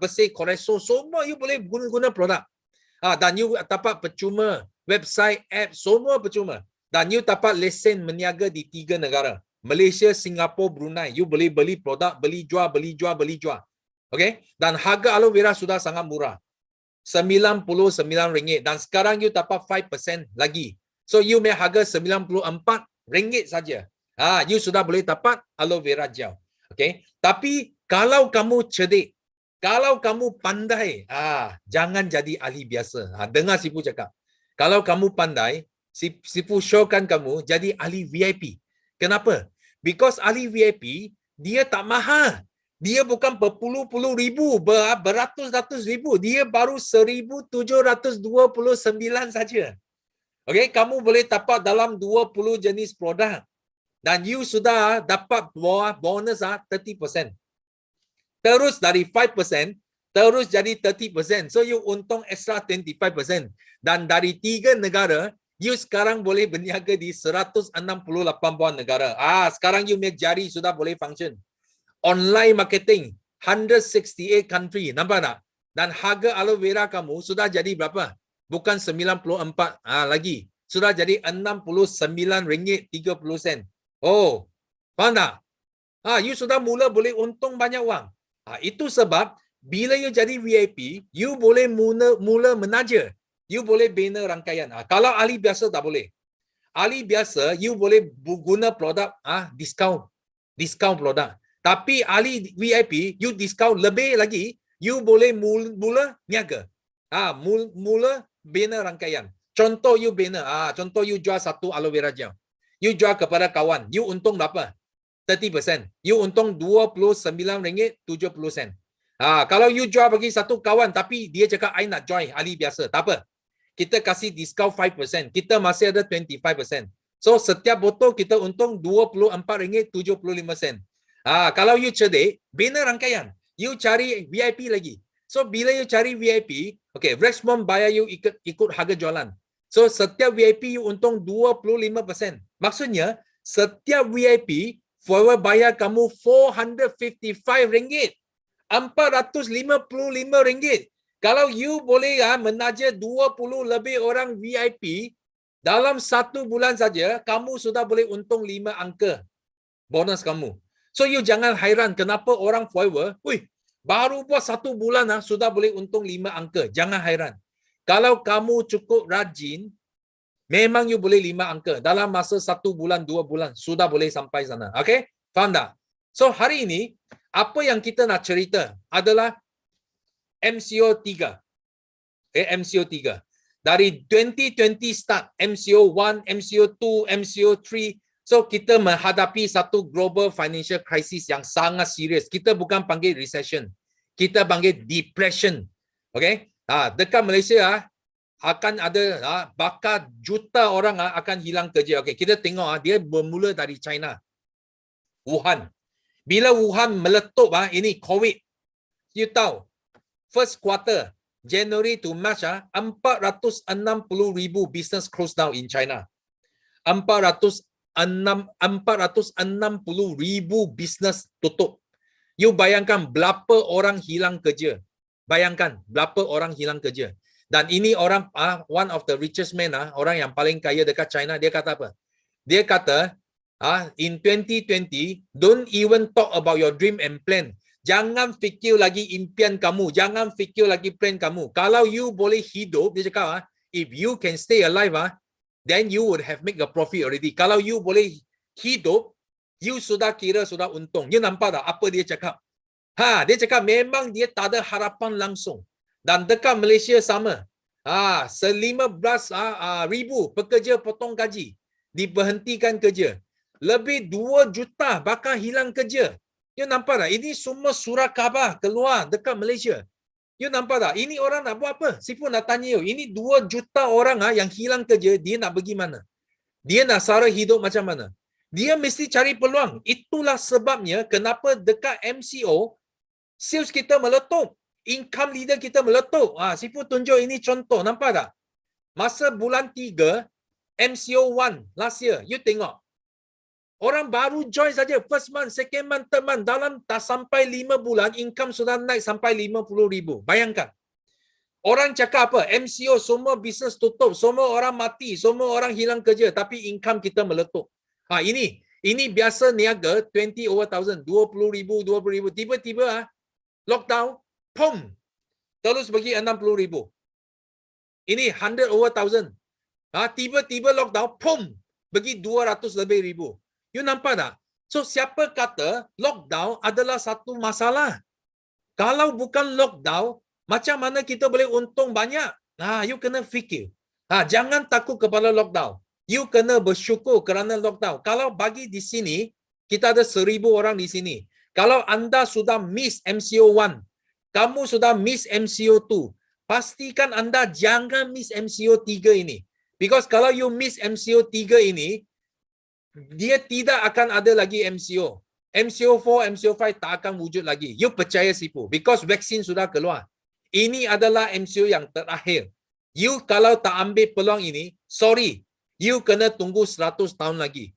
bersih kolesterol, semua you boleh guna produk. Dan you dapat percuma, website, app, semua percuma. Dan you dapat lesen meniaga di 3 negara. Malaysia, Singapura, Brunei. You boleh beli produk, beli jual. Okay? Dan harga aloe vera sudah sangat murah. RM99. Dan sekarang you dapat 5% lagi. So you punya harga RM94 saja. You sudah boleh dapat aloe vera gel. Okay? Tapi kalau kamu cerdik, kalau kamu pandai, jangan jadi ahli biasa. Dengar Sifu cakap. Kalau kamu pandai, Sifu showkan kamu jadi ahli VIP. Kenapa? Because ahli VIP, dia tak mahal. Dia bukan berpuluh-puluh ribu, beratus-ratus ribu. Dia baru 1,729 saja. Okay, kamu boleh dapat dalam 20 jenis produk. Dan you sudah dapat bonus 30%. Terus dari 5%, terus jadi 30%. So you untung extra 25%. Dan dari 3 negara, you sekarang boleh berniaga di 168 buah negara. Sekarang you punya jari sudah boleh function. Online marketing, 168 country. Nampak tak? Dan harga aloe vera kamu sudah jadi berapa? Bukan 94 lagi. Sudah jadi RM69.30. Oh, faham tak? You sudah mula boleh untung banyak wang. Itu sebab bila you jadi VIP, you boleh mula menaja. You boleh bina rangkaian. Kalau ahli biasa tak boleh. Ahli biasa, you boleh guna produk diskaun. Diskaun produk. Tapi ahli VIP, you diskaun lebih lagi, you boleh mula niaga. Mula bina rangkaian. Contoh you bina, contoh you jual satu aloe vera gel. You jual kepada kawan, you untung berapa? 30%. You untung RM29.70. Kalau you jual bagi satu kawan tapi dia cakap I nak join ahli biasa, tak apa. Kita kasih diskaun 5%. Kita masih ada 25%. So setiap botol kita untung RM24.75. Kalau you cerdik, bina rangkaian. You cari VIP lagi. So bila you cari VIP, okay, Richmond bayar you ikut harga jualan. So setiap VIP you untung 25%. Maksudnya setiap VIP forever bayar kamu RM455. RM455. Kalau you boleh menaja 20 lebih orang VIP, Dalam 1 bulan saja, kamu sudah boleh untung 5 angka bonus kamu. So you jangan hairan kenapa orang forever, baru buat 1 bulan sudah boleh untung 5 angka. Jangan hairan. Kalau kamu cukup rajin, memang you boleh 5 angka. Dalam masa 1 bulan, 2 bulan, sudah boleh sampai sana. Okay? Faham tak? So hari ini, apa yang kita nak cerita adalah MCO 3. MCO 3. Dari 2020 start, MCO 1, MCO 2, MCO 3. So kita menghadapi satu global financial crisis yang sangat serius. Kita bukan panggil recession. Kita panggil depression. Okay? Dekat Malaysia akan ada bakal juta orang akan hilang kerja. Okay, kita tengok dia bermula dari China. Wuhan. Bila Wuhan meletup ini COVID. You tahu, first quarter January to March 460,000 business close down in China. 460,000 business tutup. You bayangkan berapa orang hilang kerja. Bayangkan berapa orang hilang kerja. Dan ini orang one of the richest man orang yang paling kaya dekat China, dia kata apa? Dia kata in 2020 don't even talk about your dream and plan. Jangan fikir lagi impian kamu, jangan fikir lagi plan kamu. Kalau you boleh hidup, dia cakap if you can stay alive then you would have make a profit already. Kalau you boleh hidup, you sudah kira sudah untung. You nampak tak apa dia cakap? Dia cakap memang dia tak ada harapan langsung. Dan dekat Malaysia sama. 15,000 pekerja potong gaji. Diberhentikan kerja. Lebih 2 juta bakal hilang kerja. You nampak tak? Ini semua surat khabar keluar dekat Malaysia. You nampak tak? Ini orang nak buat apa? Sifu nak tanya you. Ini 2 juta orang yang hilang kerja. Dia nak pergi mana? Dia nak sara hidup macam mana? Dia mesti cari peluang. Itulah sebabnya kenapa dekat MCO, sales kita meletup. Income leader kita meletup. Sifu tunjuk ini contoh. Nampak tak? Masa bulan 3, MCO 1 last year. You tengok. Orang baru join saja. First month, second month, third month. Dalam tak sampai 5 bulan, income sudah naik sampai 50,000. Bayangkan. Orang cakap apa? MCO semua bisnes tutup. Semua orang mati. Semua orang hilang kerja. Tapi income kita meletup. Ini biasa niaga 20 over 1,000. 20,000, 20,000. Tiba-tiba lockdown. Pum. Terus bagi 60,000. Ini 100 over 1,000. Tiba-tiba lockdown. Pum. Bagi 200 lebih ribu. You nampak tak? So siapa kata lockdown adalah satu masalah? Kalau bukan lockdown, macam mana kita boleh untung banyak? You kena fikir. Jangan takut kepada lockdown. You kena bersyukur kerana lockdown. Kalau bagi di sini, kita ada 1,000 orang di sini. Kalau anda sudah miss MCO 1, kamu sudah miss MCO 2, pastikan anda jangan miss MCO 3 ini. Because kalau you miss MCO 3 ini, dia tidak akan ada lagi MCO. MCO 4, MCO 5 tak akan wujud lagi. You percaya sipu. Because vaksin sudah keluar. Ini adalah MCO yang terakhir. You kalau tak ambil peluang ini, sorry. You kena tunggu 100 tahun lagi.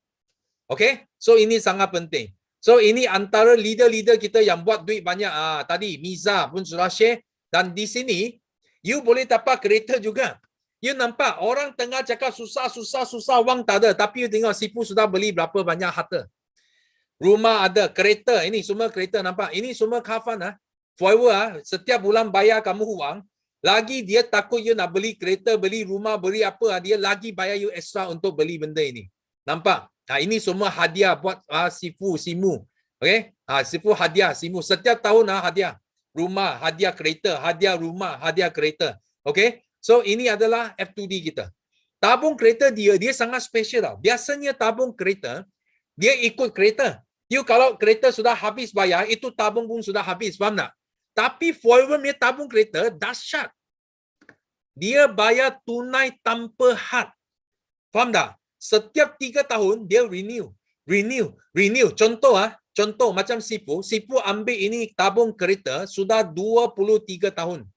Okay? So ini sangat penting. So ini antara leader-leader kita yang buat duit banyak. Tadi Miza pun sudah share. Dan di sini, you boleh dapat kereta juga. You nampak orang tengah cakap susah, wang tak ada. Tapi you tengok sipu sudah beli berapa banyak harta. Rumah ada, kereta. Ini semua kereta nampak. Ini semua kafan. Forever, setiap bulan bayar kamu wang. Lagi dia takut you nak beli kereta, beli rumah, beli apa. Dia lagi bayar you extra untuk beli benda ini. Nampak? Ini semua hadiah buat simu. Okay? Sifu hadiah, simu. Setiap tahun hadiah. Rumah, hadiah kereta, hadiah rumah, hadiah kereta. Okay? So ini adalah F2D kita. Tabung kereta dia sangat special tau. Biasanya tabung kereta, dia ikut kereta. You kalau kereta sudah habis bayar, itu tabung pun sudah habis. Faham tak? Tapi Forever punya tabung kereta dahsyat. Dia bayar tunai tanpa had. Faham tak? Setiap 3 tahun, dia renew. Contoh macam Sifu ambil ini tabung kereta sudah 23 tahun.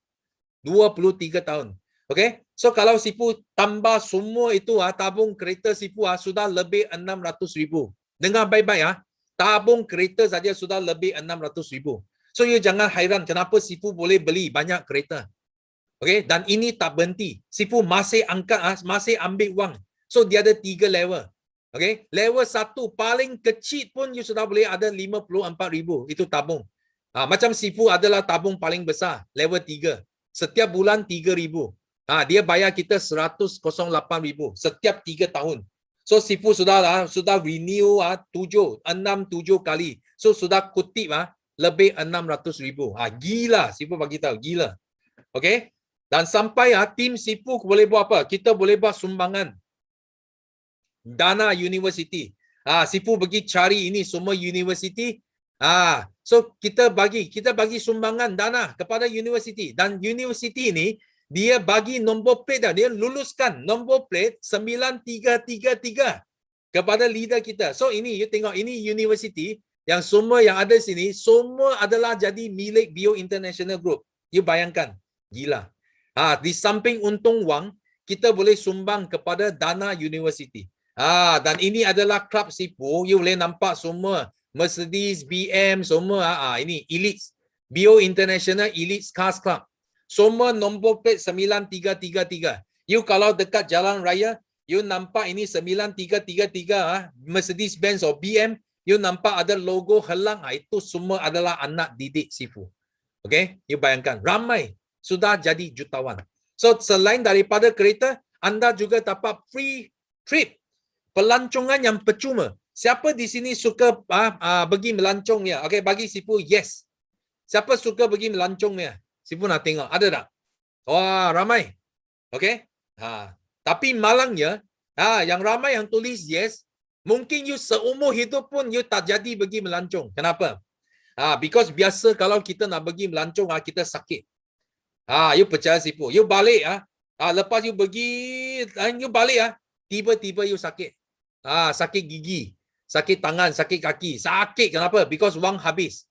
23 tahun. Okay? So kalau Sifu tambah semua itu tabung kereta Sifu sudah lebih 600,000. Dengar baik-baik tabung kereta saja sudah lebih 600,000. So you jangan hairan kenapa Sifu boleh beli banyak kereta. Okay? Dan ini tak berhenti. Sifu masih angkat, masih ambil wang. So dia ada 3 level. Okay, level 1 paling kecil pun you sudah boleh ada 54,000 itu tabung. Macam Sifu adalah tabung paling besar, level 3. Setiap bulan 3,000. Dia bayar kita 108,000 setiap 3 tahun. So Sifu sudah renew 6-7 kali. So sudah kutip lebih 600,000. Gila, Sifu bagi tahu, gila. Okay? Dan sampai tim Sifu boleh buat apa? Kita boleh buat sumbangan. Dana university. Sifu pergi cari ini semua university. So kita bagi sumbangan dana kepada university, dan university ini dia bagi nombor plate dia luluskan nombor plate 9333 kepada leader kita. So ini you tengok, ini university yang semua yang ada sini semua adalah jadi milik Bio International Group. You bayangkan, gila. Di samping untung wang, kita boleh sumbang kepada dana university. Dan ini adalah club Sifu. You boleh nampak semua Mercedes, BM, semua. Ini Elite. Bio International Elite Cars Club. Semua nombor plate 9333. You kalau dekat jalan raya, you nampak ini 9333 Mercedes Benz atau BM, you nampak ada logo helang. Itu semua adalah anak didik Sifu. Okay? You bayangkan. Ramai sudah jadi jutawan. So selain daripada kereta, anda juga dapat free trip. Pelancongan yang percuma. Siapa di sini suka pergi melancong ya? Okey, bagi Sifu yes. Siapa suka pergi melancong ya? Sifu nak tengok. Ada tak? Wah, ramai. Okey? Tapi malangnya, yang ramai yang tulis yes, mungkin you seumur hidup pun you tak jadi pergi melancong. Kenapa? Because biasa kalau kita nak pergi melancong, kita sakit. You percaya Sifu. You balik lepas you pergi, you balik tiba-tiba you sakit. Sakit gigi, sakit tangan, sakit kaki. Sakit kenapa? Because wang habis.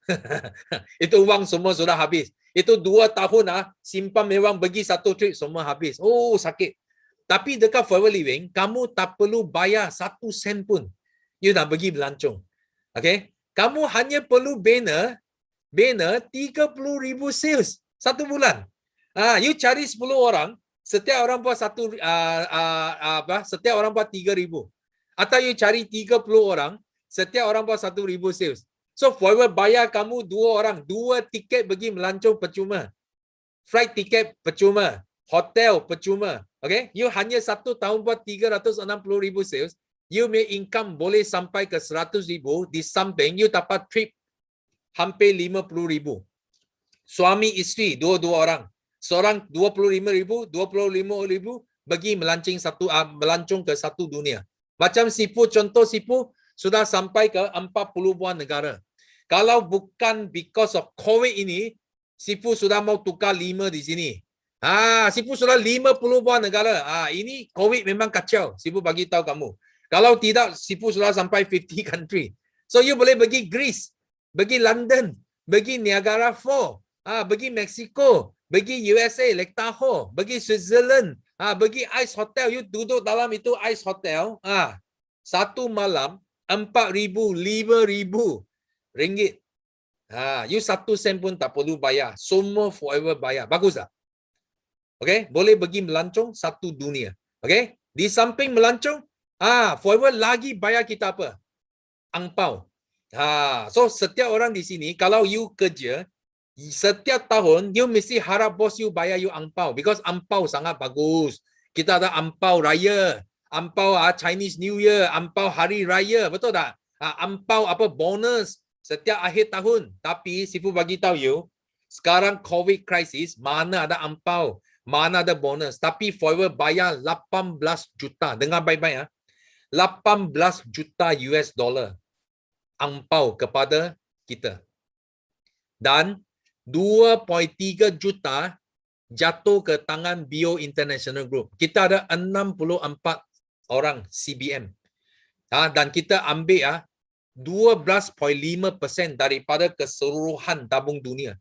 Itu wang semua sudah habis. Itu 2 tahun simpan memang pergi satu trip semua habis. Oh, sakit. Tapi dekat Forever Living, kamu tak perlu bayar 1 sen pun. You nak pergi melancong. Okay? Kamu hanya perlu banner 30,000 sales 1 bulan. You cari 10 orang, setiap orang buat setiap orang buat 3,000. Atau you cari 30 orang, setiap orang buat 1,000 sales. So Forever bayar kamu 2 orang, 2 tiket pergi melancong percuma. Flight tiket percuma, hotel percuma. Okay? You hanya 1 tahun buat 360,000 sales, you punya income boleh sampai ke 100,000, di samping you dapat trip hampir 50,000. Suami isteri 2 orang. Seorang 25,000, 25,000 pergi melancong ke satu dunia. Macam Sifu, contoh Sifu sudah sampai ke 40-an negara. Kalau bukan because of COVID ini, Sifu sudah mau tukar 5 di sini. Sifu sudah 50-an negara. Ini COVID memang kacau. Sifu bagi tahu kamu. Kalau tidak, Sifu sudah sampai 50 country. So you boleh pergi Greece, pergi London, pergi Niagara Falls, pergi Mexico, pergi USA, Lake Tahoe, pergi Switzerland, pergi Ice Hotel. You duduk dalam itu Ice Hotel, satu malam 4,000, 5,000 ringgit. You 1 sen pun tak perlu bayar. Semua Forever bayar. Bagus tak? Okay? Boleh pergi melancong satu dunia. Okay? Di samping melancong, Forever lagi bayar kita apa? Angpau. So setiap orang di sini, kalau you kerja, setiap tahun, you mesti harap bos you bayar you angpau. Because angpau sangat bagus. Kita ada angpau raya, angpau Chinese New Year, angpau hari raya. Betul tak? Angpau bonus setiap akhir tahun. Tapi Sifu bagi tahu you, sekarang COVID crisis, mana ada angpau, mana ada bonus. Tapi Forever bayar 18 juta. Dengar baik-baik 18 juta US dollar angpau kepada kita. Dan 2.3 juta jatuh ke tangan Bio International Group. Kita ada 64 orang CBM. Dan kita ambil 12.5% daripada keseluruhan tabung dunia.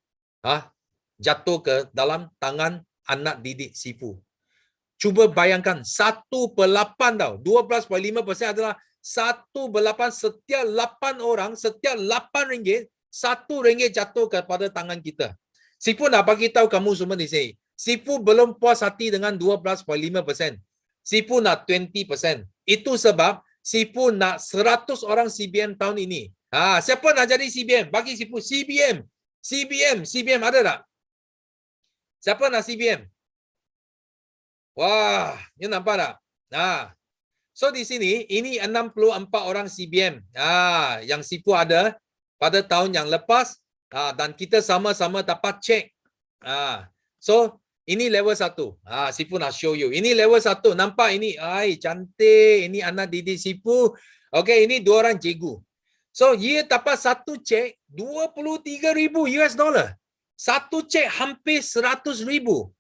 Jatuh ke dalam tangan anak didik Sifu. Cuba bayangkan 1/8 tau. 12.5% adalah 1/8, setiap 8 orang, setiap 8 ringgit, 1 ringgit jatuh kepada tangan kita. Sifu nak bagi tahu kamu semua di sini. Sifu belum puas hati dengan 12.5%. Sifu nak 20%. Itu sebab Sifu nak 100 orang CBM tahun ini. Siapa nak jadi CBM? Bagi Sifu CBM. CBM ada tak? Siapa nak CBM? Wah, you nampak tak? So di sini ini 64 orang CBM. Yang Sifu ada pada tahun yang lepas dan kita sama-sama dapat cek. So ini level 1. Sifu nak show you. Ini level 1. Nampak ini? Cantik. Ini anak didik Sifu. Okay, ini 2 orang cikgu. So, dia dapat satu cek 23,000 US dollar. Satu cek hampir 100,000.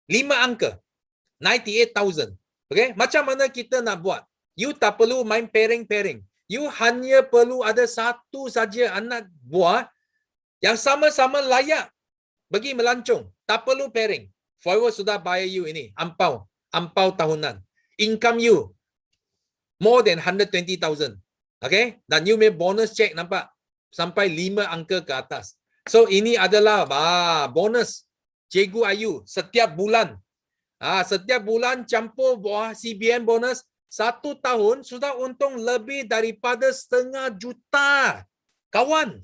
5 angka. 98,000. Okay, macam mana kita nak buat? You tak perlu main pairing-pairing. You hanya perlu ada satu saja anak buah yang sama-sama layak bagi melancong. Tak perlu pairing. Forward sudah bayar you ini. Ampau tahunan. Income you more than 120,000. Okay? Dan you may bonus check nampak? Sampai 5 angka ke atas. So ini adalah bonus Cikgu Ayu setiap bulan. Setiap bulan campur buah CBM bonus 1 tahun sudah untung lebih daripada $500,000. Kawan,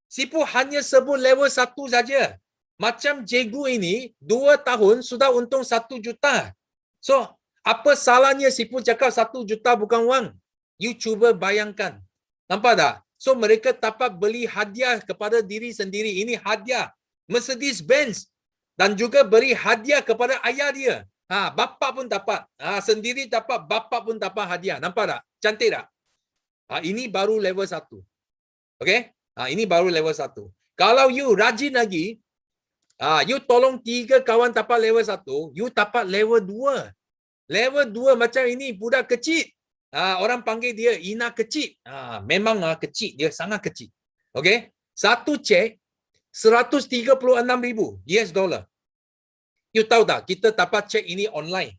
Sifu hanya sebut level 1 saja. Macam cikgu ini 2 tahun sudah untung 1 juta. So, apa salahnya Sifu cakap 1 juta bukan wang? You cuba bayangkan. Nampak tak? So, mereka dapat beli hadiah kepada diri sendiri. Ini hadiah. Mercedes Benz. Dan juga beri hadiah kepada ayah dia. Bapa pun dapat. Sendiri dapat, bapa pun dapat hadiah. Nampak tak? Cantik tak? Ini baru level 1. Okay? Ini baru level 1. Kalau you rajin lagi, you tolong 3 kawan dapat level 1, you dapat level 2. Level 2 macam ini, budak kecil. Orang panggil dia Ina kecil. Memang kecil, dia sangat kecil. Okay? Satu cek 136,000 US dollar. You tahu tak, kita dapat cek ini online.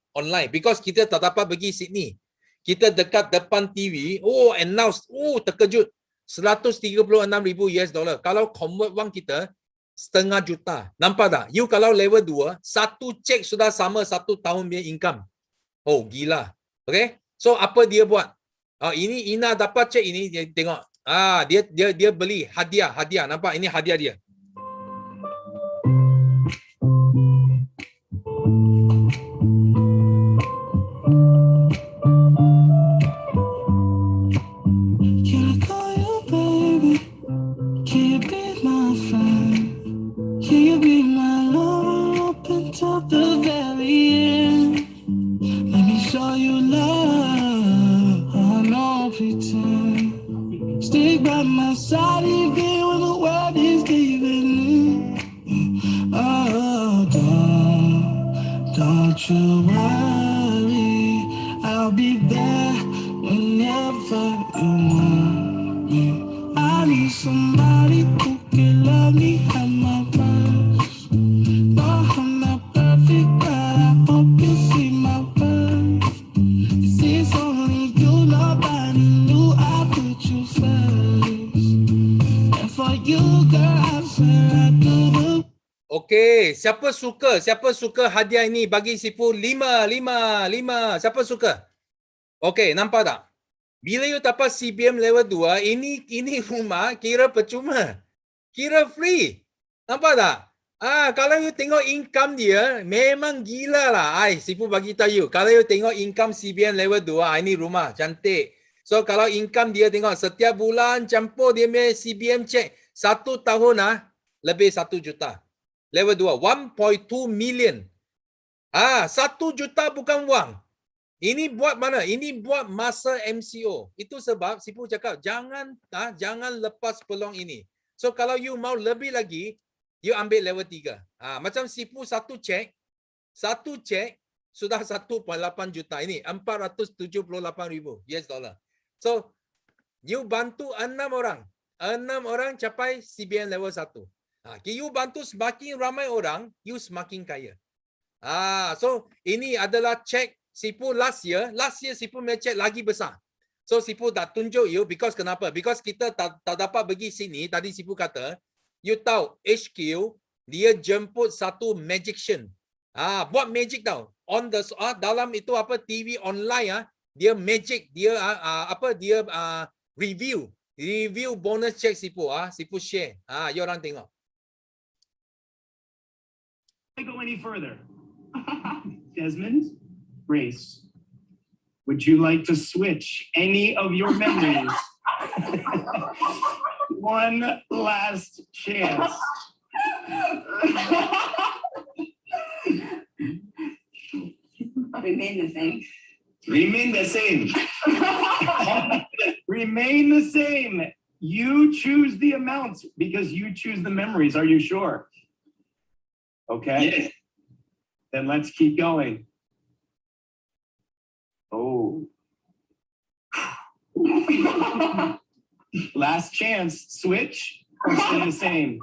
Because kita tak dapat pergi Sydney. Kita dekat depan TV, announce, terkejut. 136,000 US dollar. Kalau convert wang kita, $500,000. Nampak tak? You kalau level 2, satu cek sudah sama 1 tahun punya income. Gila. Okay? So, apa dia buat? Ini Ina dapat cek ini, dia tengok. Dia beli hadiah. Nampak? Ini hadiah dia. Stick by my side even when the world is giving in. Don't you worry, I'll be there whenever you want me. I need somebody who can love me at my worst. No, I'm not perfect, but I hope you see my worth. This is only you, nobody knew I put you first. And for you, girl, I swear I do the. Okey, siapa suka hadiah ini? Bagi Sifu 5. Siapa suka? Okey, nampak tak? Bila you dapat CBM level 2, ini rumah kira percuma. Kira free. Nampak tak? Kalau you tengok income dia, memang gila lah. Sifu bagi tahu you. Kalau you tengok income CBM level 2, ini rumah cantik. So, kalau income dia tengok setiap bulan campur dia punya CBM check. 1 tahun lebih 1 juta. Level 2, 1.2 million. 1 juta bukan wang. Ini buat mana? Ini buat masa MCO. Itu sebab Sifu cakap jangan lepas peluang ini. So kalau you mau lebih lagi, you ambil level 3. Macam Sifu satu cek sudah 1.8 juta. Ini 478,000 US dollar. So you bantu 6 orang. 6 orang capai CBM level 1. You bantu semakin ramai orang, you semakin kaya. So ini adalah cek Sifu last year Sifu punya cek lagi besar. So Sifu tak tunjuk you because kenapa? Because kita tak dapat pergi sini. Tadi Sifu kata, you tahu HQ dia jemput satu magician. Buat magic tau. on the dalam itu apa TV online dia magic, dia dia review bonus check Sifu Sifu share. You orang tengok. Go any further. Desmond, Grace, would you like to switch any of your memories? One last chance. Remain the same. Remain the same. Remain the same. You choose the amounts because you choose the memories. Are you sure? Okay. Yeah. Then let's keep going. Oh. Last chance. Switch or stay the same.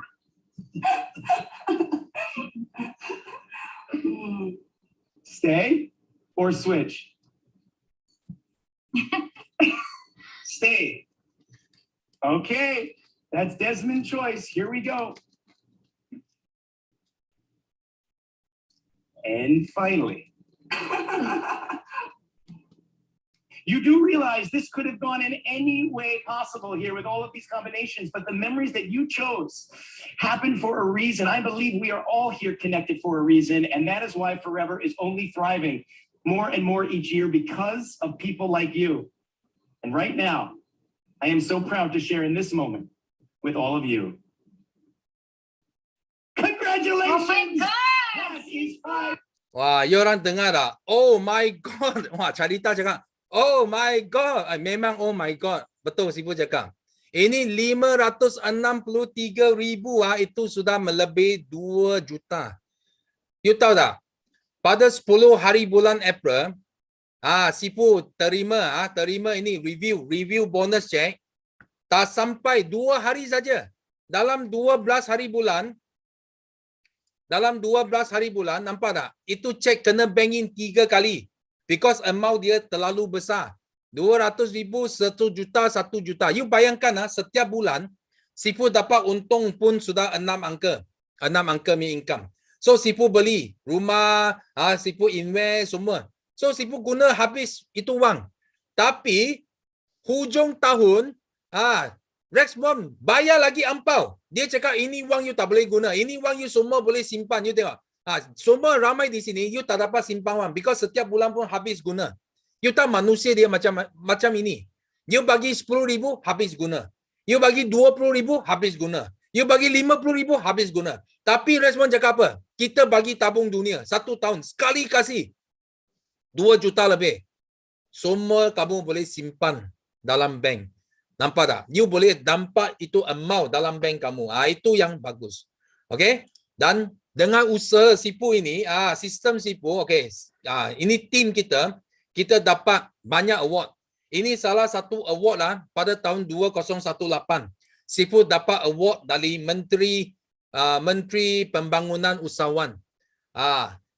Stay or switch? Stay. Okay. That's Desmond's choice. Here we go. And finally, you do realize this could have gone in any way possible here with all of these combinations, but the memories that you chose happened for a reason. I believe we are all here connected for a reason, and that is why Forever is only thriving more and more each year because of people like you. And right now, I am so proud to share in this moment with all of you. Congratulations! Oh my God! Yes, he's fine. Wah, you orang dengar tak? Oh my God. Wah, Carita cakap, oh my God. Memang oh my God. Betul Sifu cakap. Ini 563,000 itu sudah melebihi 2 juta. You tahu tak? Pada 10 hari bulan April, Sifu terima ini review bonus check. Tak sampai 2 hari saja. Dalam 12 hari bulan, nampak tak? Itu cek kena bank in 3 kali. Because amount dia terlalu besar. 200,000, 1 juta, 1 juta. You bayangkan setiap bulan, Sifu dapat untung pun sudah 6 angka. 6 angka punya income. So Sifu beli rumah, Sifu invest semua. So Sifu guna habis itu wang. Tapi hujung tahun, Rexbond bayar lagi ampau. Dia cakap ini wang you tak boleh guna. Ini wang you semua boleh simpan. You tengok. Semua ramai di sini you tak dapat simpan wang. Because setiap bulan pun habis guna. You tahu manusia dia macam ini. You bagi 10,000 habis guna. You bagi 20,000 habis guna. You bagi 50,000 habis guna. Tapi Rexbond cakap apa? Kita bagi tabung dunia 1 tahun. Sekali kasih 2 juta lebih. Semua kamu boleh simpan dalam bank. Nampak tak? You boleh nampak itu amount dalam bank kamu. Itu yang bagus. Okay? Dan dengan usaha Sifu ini, sistem Sifu, okay. Ini tim kita dapat banyak award. Ini salah satu award pada tahun 2018. Sifu dapat award dari Menteri Pembangunan Usahawan.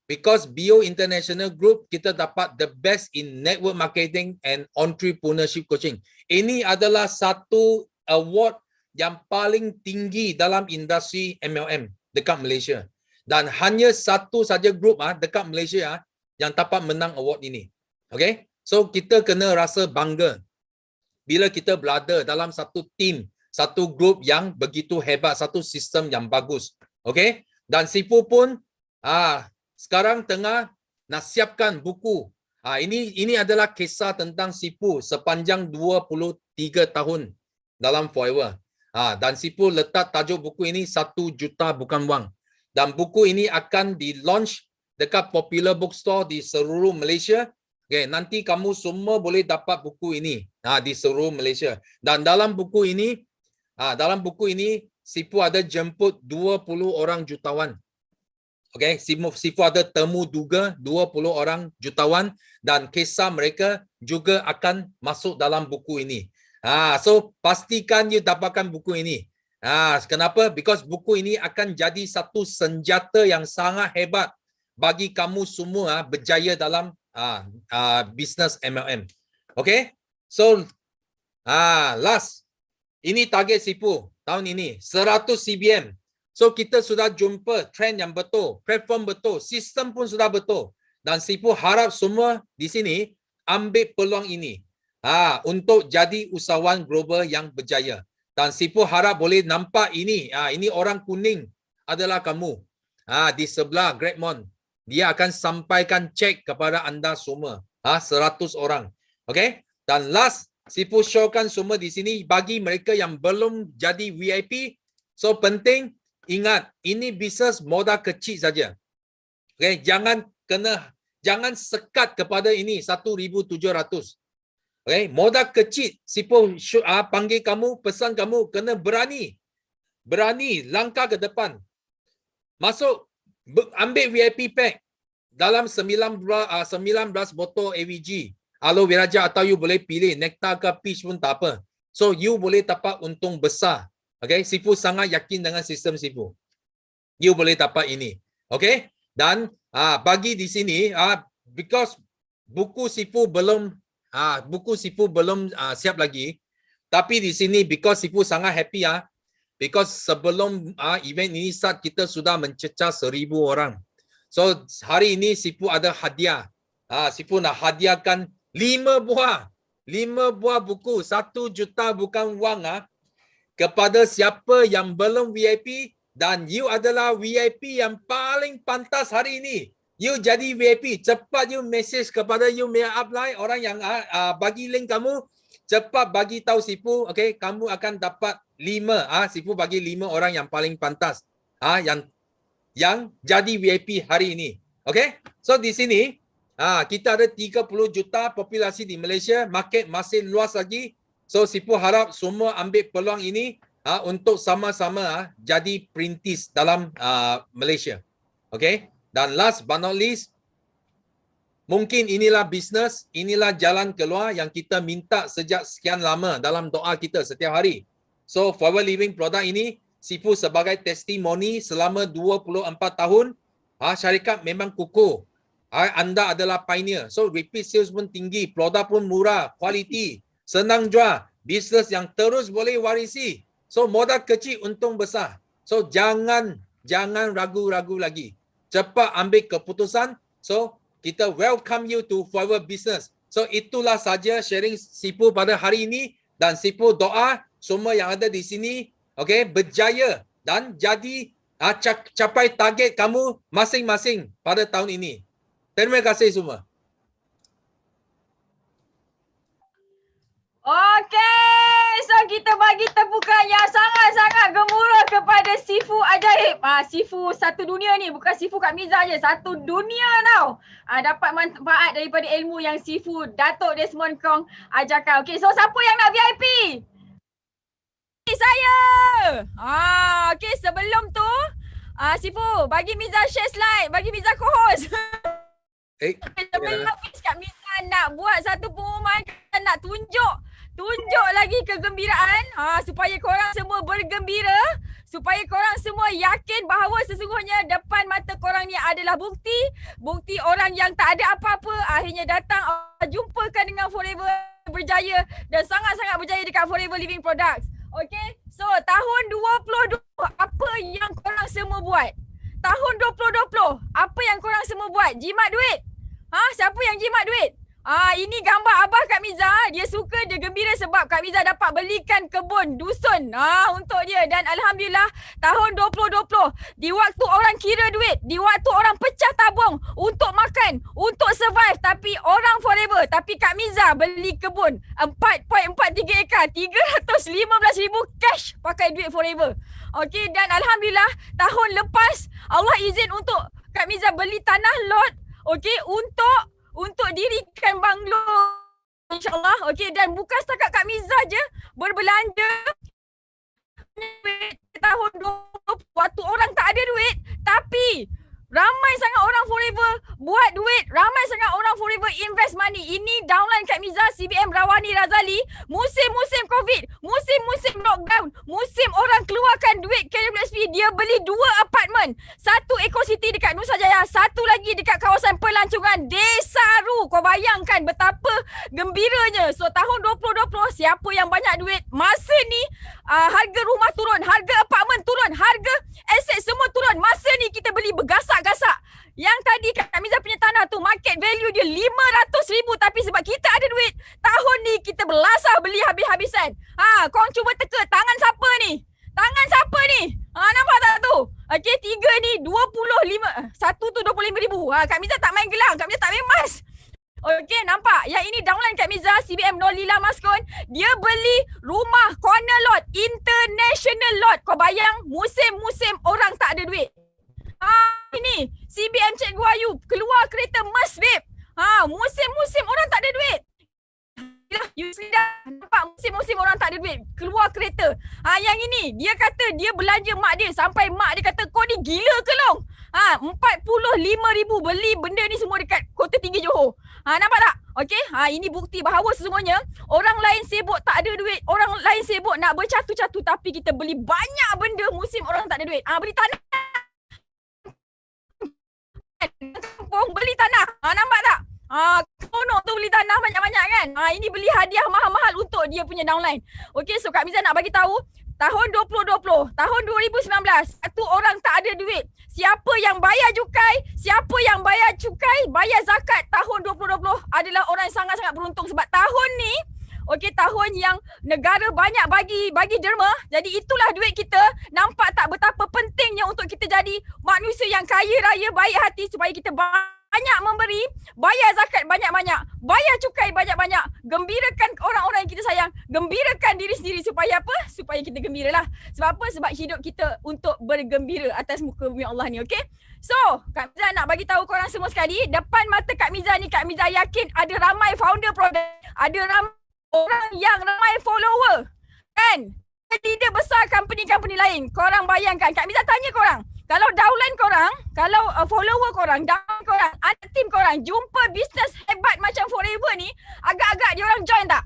Because Bio International Group, kita dapat the best in network marketing and entrepreneurship coaching. Ini adalah satu award yang paling tinggi dalam industri MLM dekat Malaysia. Dan hanya satu saja grup dekat Malaysia yang dapat menang award ini. Okay? So kita kena rasa bangga bila kita berada dalam satu team, satu grup yang begitu hebat, satu sistem yang bagus. Okay? Dan Sifu pun sekarang tengah nak siapkan buku. Ini adalah kisah tentang Sifu sepanjang 23 tahun dalam Forever. Dan Sifu letak tajuk buku ini 1 juta bukan wang. Dan buku ini akan di-launch dekat popular bookstore di seluruh Malaysia. Okay, nanti kamu semua boleh dapat buku ini di seluruh Malaysia. Dan dalam buku ini Sifu ada jemput 20 orang jutawan. Okay, Sifu ada temu juga 20 orang jutawan dan kisah mereka juga akan masuk dalam buku ini. So pastikan you dapatkan buku ini. Kenapa? Because buku ini akan jadi satu senjata yang sangat hebat bagi kamu semua berjaya dalam bisnes MLM. Okay? So last, ini target Sifu tahun ini 100 CBM. So kita sudah jumpa trend yang betul, platform betul, sistem pun sudah betul. dan Sifu harap semua di sini ambil peluang ini untuk jadi usahawan global yang berjaya. Dan Sifu harap boleh nampak ini. Ini orang kuning adalah kamu. Di sebelah Greatmont. Dia akan sampaikan cek kepada anda semua. 100 orang. Okay? Dan last, Sifu showkan semua di sini bagi mereka yang belum jadi VIP. So penting, ingat, ini bisnes modal kecil saja. Okay? Jangan sekat kepada ini 1,700. Okay, modal kecil, Sifu panggil kamu, pesan kamu kena berani langkah ke depan. Masuk, ambil VIP pack dalam 19 botol AVG. Aloe vera gel atau you boleh pilih nectar ke peach pun tak apa. So you boleh dapat untung besar. Okay, Sifu sangat yakin dengan sistem Sifu. You boleh dapat ini. Okay, dan bagi di sini, because buku Sifu belum siap lagi. Tapi di sini because Sifu sangat happy because sebelum event ini start kita sudah mencecah 1,000 orang. So hari ini Sifu ada hadiah. Sifu nak hadiahkan 5 buah buku 1 juta bukan wang kepada siapa yang belum VIP dan you adalah VIP yang paling pantas hari ini. You jadi VIP, cepat you message kepada you punya upline, orang yang bagi link kamu, cepat bagi tahu Sifu, okay, kamu akan dapat 5, Sifu bagi 5 orang yang paling pantas, yang jadi VIP hari ini, okay. So di sini, kita ada 30 juta populasi di Malaysia, market masih luas lagi, so Sifu harap semua ambil peluang ini untuk sama-sama jadi perintis dalam Malaysia, okay. Dan last but not least, mungkin inilah bisnes, inilah jalan keluar yang kita minta sejak sekian lama dalam doa kita setiap hari. So, Forever Living produk ini, Sifu sebagai testimoni selama 24 tahun, syarikat memang kukuh. Anda adalah pioneer. So, repeat sales pun tinggi, produk pun murah, kualiti, senang jual, bisnes yang terus boleh warisi. So, modal kecil, untung besar. So, jangan ragu-ragu lagi. Cepat ambil keputusan. So, kita welcome you to Forever Business. So, itulah saja sharing Sifu pada hari ini. Dan Sifu doa semua yang ada di sini, okay, berjaya dan jadi capai target kamu masing-masing pada tahun ini. Terima kasih semua. Okey, so kita bagi tepukan yang sangat-sangat gemuruh kepada Sifu ajaib. Sifu satu dunia ni, bukan Sifu Kak Miza je, satu dunia tau. Dapat manfaat daripada ilmu yang Sifu Datuk Desmond Kong ajarkan. Okey, so siapa yang nak VIP? Saya. Okey, sebelum tu Sifu bagi Miza share slide, bagi Miza co-host. Sebelum Kak Miza nak buat satu pengumuman, nak tunjuk lagi kegembiraan supaya korang semua bergembira, supaya korang semua yakin bahawa sesungguhnya depan mata korang ni adalah bukti orang yang tak ada apa-apa akhirnya datang jumpakan dengan Forever berjaya dan sangat-sangat berjaya dekat Forever Living Products. Okay, so tahun 2020 apa yang korang semua buat? Tahun 2020 apa yang korang semua buat? Jimat duit? Siapa yang jimat duit? Ini gambar abah Kak Miza. Dia suka, dia gembira sebab Kak Miza dapat belikan kebun dusun untuk dia. Dan Alhamdulillah tahun 2020 di waktu orang kira duit, di waktu orang pecah tabung untuk makan, untuk survive, tapi orang Forever, tapi Kak Miza beli kebun 4.43 ekar, 315,000 cash pakai duit Forever. Okey, dan Alhamdulillah tahun lepas Allah izin untuk Kak Miza beli tanah lot, okey, untuk dirikan banglo, insyaAllah. Okey, dan bukan setakat Kak Miza je berbelanja tahun 2020 waktu orang tak ada duit, tapi ramai sangat orang Forever buat duit, ramai sangat orang Forever invest money. Ini downline Kak Miza, CBM Rawani Razali, musim-musim COVID, musim-musim lockdown, musim orang keluarkan duit KWSP, dia beli 2 apartmen. Satu Eco City dekat Nusa Jaya, satu lagi dekat kawasan pelancongan Desaru. Kau bayangkan betapa gembiranya. So tahun 2020 siapa yang banyak duit, masa ni harga rumah turun, harga apartmen turun, harga aset semua turun. Masa ni kita beli bergasak-gasak. Yang tadi Kak Miza punya tanah tu market value dia 500,000 tapi sebab kita ada duit, tahun ni kita belasah beli habis-habisan. Korang cuba teka tangan siapa ni? Tangan siapa ni? Nampak tak tu? Okey, 3 ni 25, satu tu 25,000. Kak Miza tak main gelang, Kak Miza tak main emas. Okey, nampak? Yang ini downline Kak Miza, CBM Nolila Maskon. Dia beli rumah corner lot, international lot. Kau bayang musim-musim orang tak ada duit. Ini CBM Cikgu Ayu keluar kereta Merc babe. Musim-musim orang tak ada duit. You dah nampak musim-musim orang tak ada duit, keluar kereta. Yang ini dia kata dia belanja mak dia sampai mak dia kata kau ni gila ke long? 45,000 beli benda ni semua dekat Kota Tinggi Johor. Nampak tak? Okey, ini bukti bahawa sesungguhnya orang lain sibuk tak ada duit, orang lain sibuk nak bercatu-catu tapi kita beli banyak benda musim orang tak ada duit. Beli tanah. Kampung beli tanah. Nampak tak? Kono tu beli tanah banyak-banyak kan. Ini beli hadiah mahal-mahal untuk dia punya downline. Okey, so Kak Miza nak bagi tahu tahun 2020, tahun 2019, satu orang tak ada duit. Siapa yang bayar cukai, bayar zakat tahun 2020 adalah orang yang sangat-sangat beruntung sebab tahun ni tahun yang negara banyak bagi derma. Jadi itulah duit kita. Nampak tak betapa pentingnya untuk kita jadi manusia yang kaya raya, baik hati supaya kita banyak memberi, bayar zakat banyak-banyak, bayar cukai banyak-banyak, gembirakan orang-orang yang kita sayang, gembirakan diri sendiri supaya apa? Supaya kita gembiralah. Sebab apa? Sebab hidup kita untuk bergembira atas muka bumi Allah ni, okey? So, Kak Miza nak bagi tahu korang semua sekali, depan mata Kak Miza ni, Kak Miza yakin ada ramai founder produk, ada ramai orang yang ramai follower, kan? Tidak besar company-company lain. Korang bayangkan, Kak Miza tanya korang, kalau downline korang, kalau follower korang, downline korang, anak team korang jumpa bisnes hebat macam Forever ni, agak-agak dia orang join tak?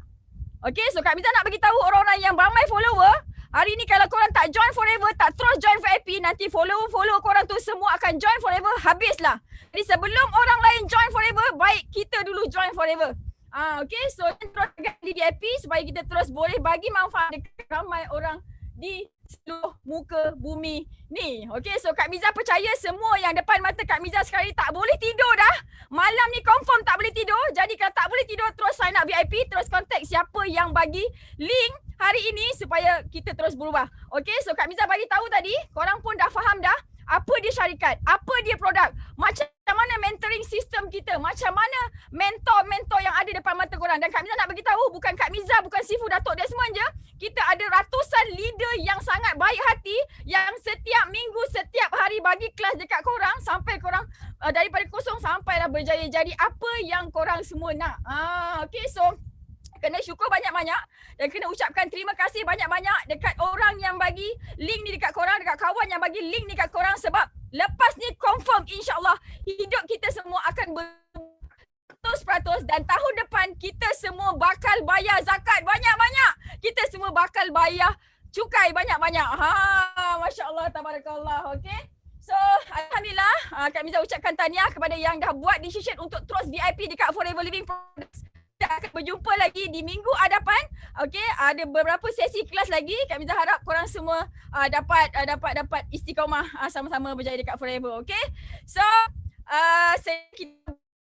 Okay, so Kak Miza nak bagi tahu orang-orang yang ramai follower, hari ni kalau korang tak join Forever, tak terus join VIP, nanti follower korang tu semua akan join Forever, habislah. Jadi sebelum orang lain join Forever, baik kita dulu join Forever. Okay, so terus di VIP supaya kita terus boleh bagi manfaat dekat ramai orang di seluruh muka bumi ni. Okay, so Kak Miza percaya semua yang depan mata Kak Miza sekarang ni tak boleh tidur dah. Malam ni confirm tak boleh tidur. Jadi kalau tak boleh tidur, terus sign up VIP, terus contact siapa yang bagi link hari ini supaya kita terus berubah. Okay, so Kak Miza bagi tahu tadi, korang pun dah faham dah apa dia syarikat, apa dia produk, macam mana mentoring sistem kita, macam mana mentor-mentor yang ada depan mata korang. Dan Kak Miza nak bagi tahu, bukan Kak Miza, bukan Sifu Datuk Desmond je, kita ada ratusan leader yang sangat baik hati yang setiap minggu, setiap hari bagi kelas dekat korang sampai korang daripada kosong sampailah berjaya jadi apa yang korang semua nak. Okay, so kena syukur banyak-banyak dan kena ucapkan terima kasih banyak-banyak dekat orang yang bagi link ni dekat korang, dekat kawan yang bagi link ni dekat korang, sebab lepas ni confirm insyaAllah hidup kita semua akan 100% dan tahun depan kita semua bakal bayar zakat banyak-banyak. Kita semua bakal bayar cukai banyak-banyak. Masya Allah, tabarakallah. Okay. So, Alhamdulillah, Kak Miza ucapkan tahniah kepada yang dah buat decision untuk terus VIP dekat Forever Living Products. Kita akan berjumpa lagi di minggu hadapan. Okay, ada beberapa sesi kelas lagi. Kak Miza harap korang semua dapat istiqamah sama-sama berjaya dekat Forever. Okay, so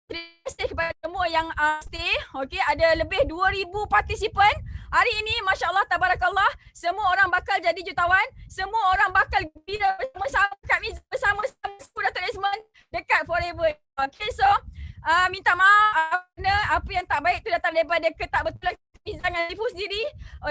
terima kasih kepada semua yang stay. Okay, ada lebih 2,000 partisipan. Hari ini Masya Allah, tabarakallah, semua orang bakal jadi jutawan. Semua orang bakal gembira bersama Kak Miza, bersama Datuk Desmond dekat Forever. Okay, so minta maaf kerana apa yang tak baik tu datang daripada ketakbetulan Miza dengan Sifu sendiri.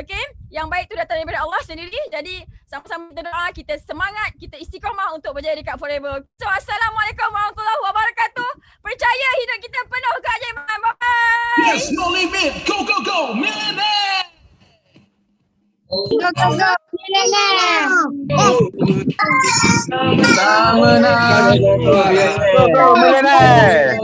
Okay, yang baik tu datang daripada Allah sendiri. Jadi sama-sama kita doa, kita semangat, kita istiqamah untuk berjaya dekat Forever. So Assalamualaikum warahmatullahi wabarakatuh. Percaya hidup kita penuh keajaiban. Bye. Yes, no limit. Go, go, go. Millionaire. Go, go, go. Millionaire. Millionaire.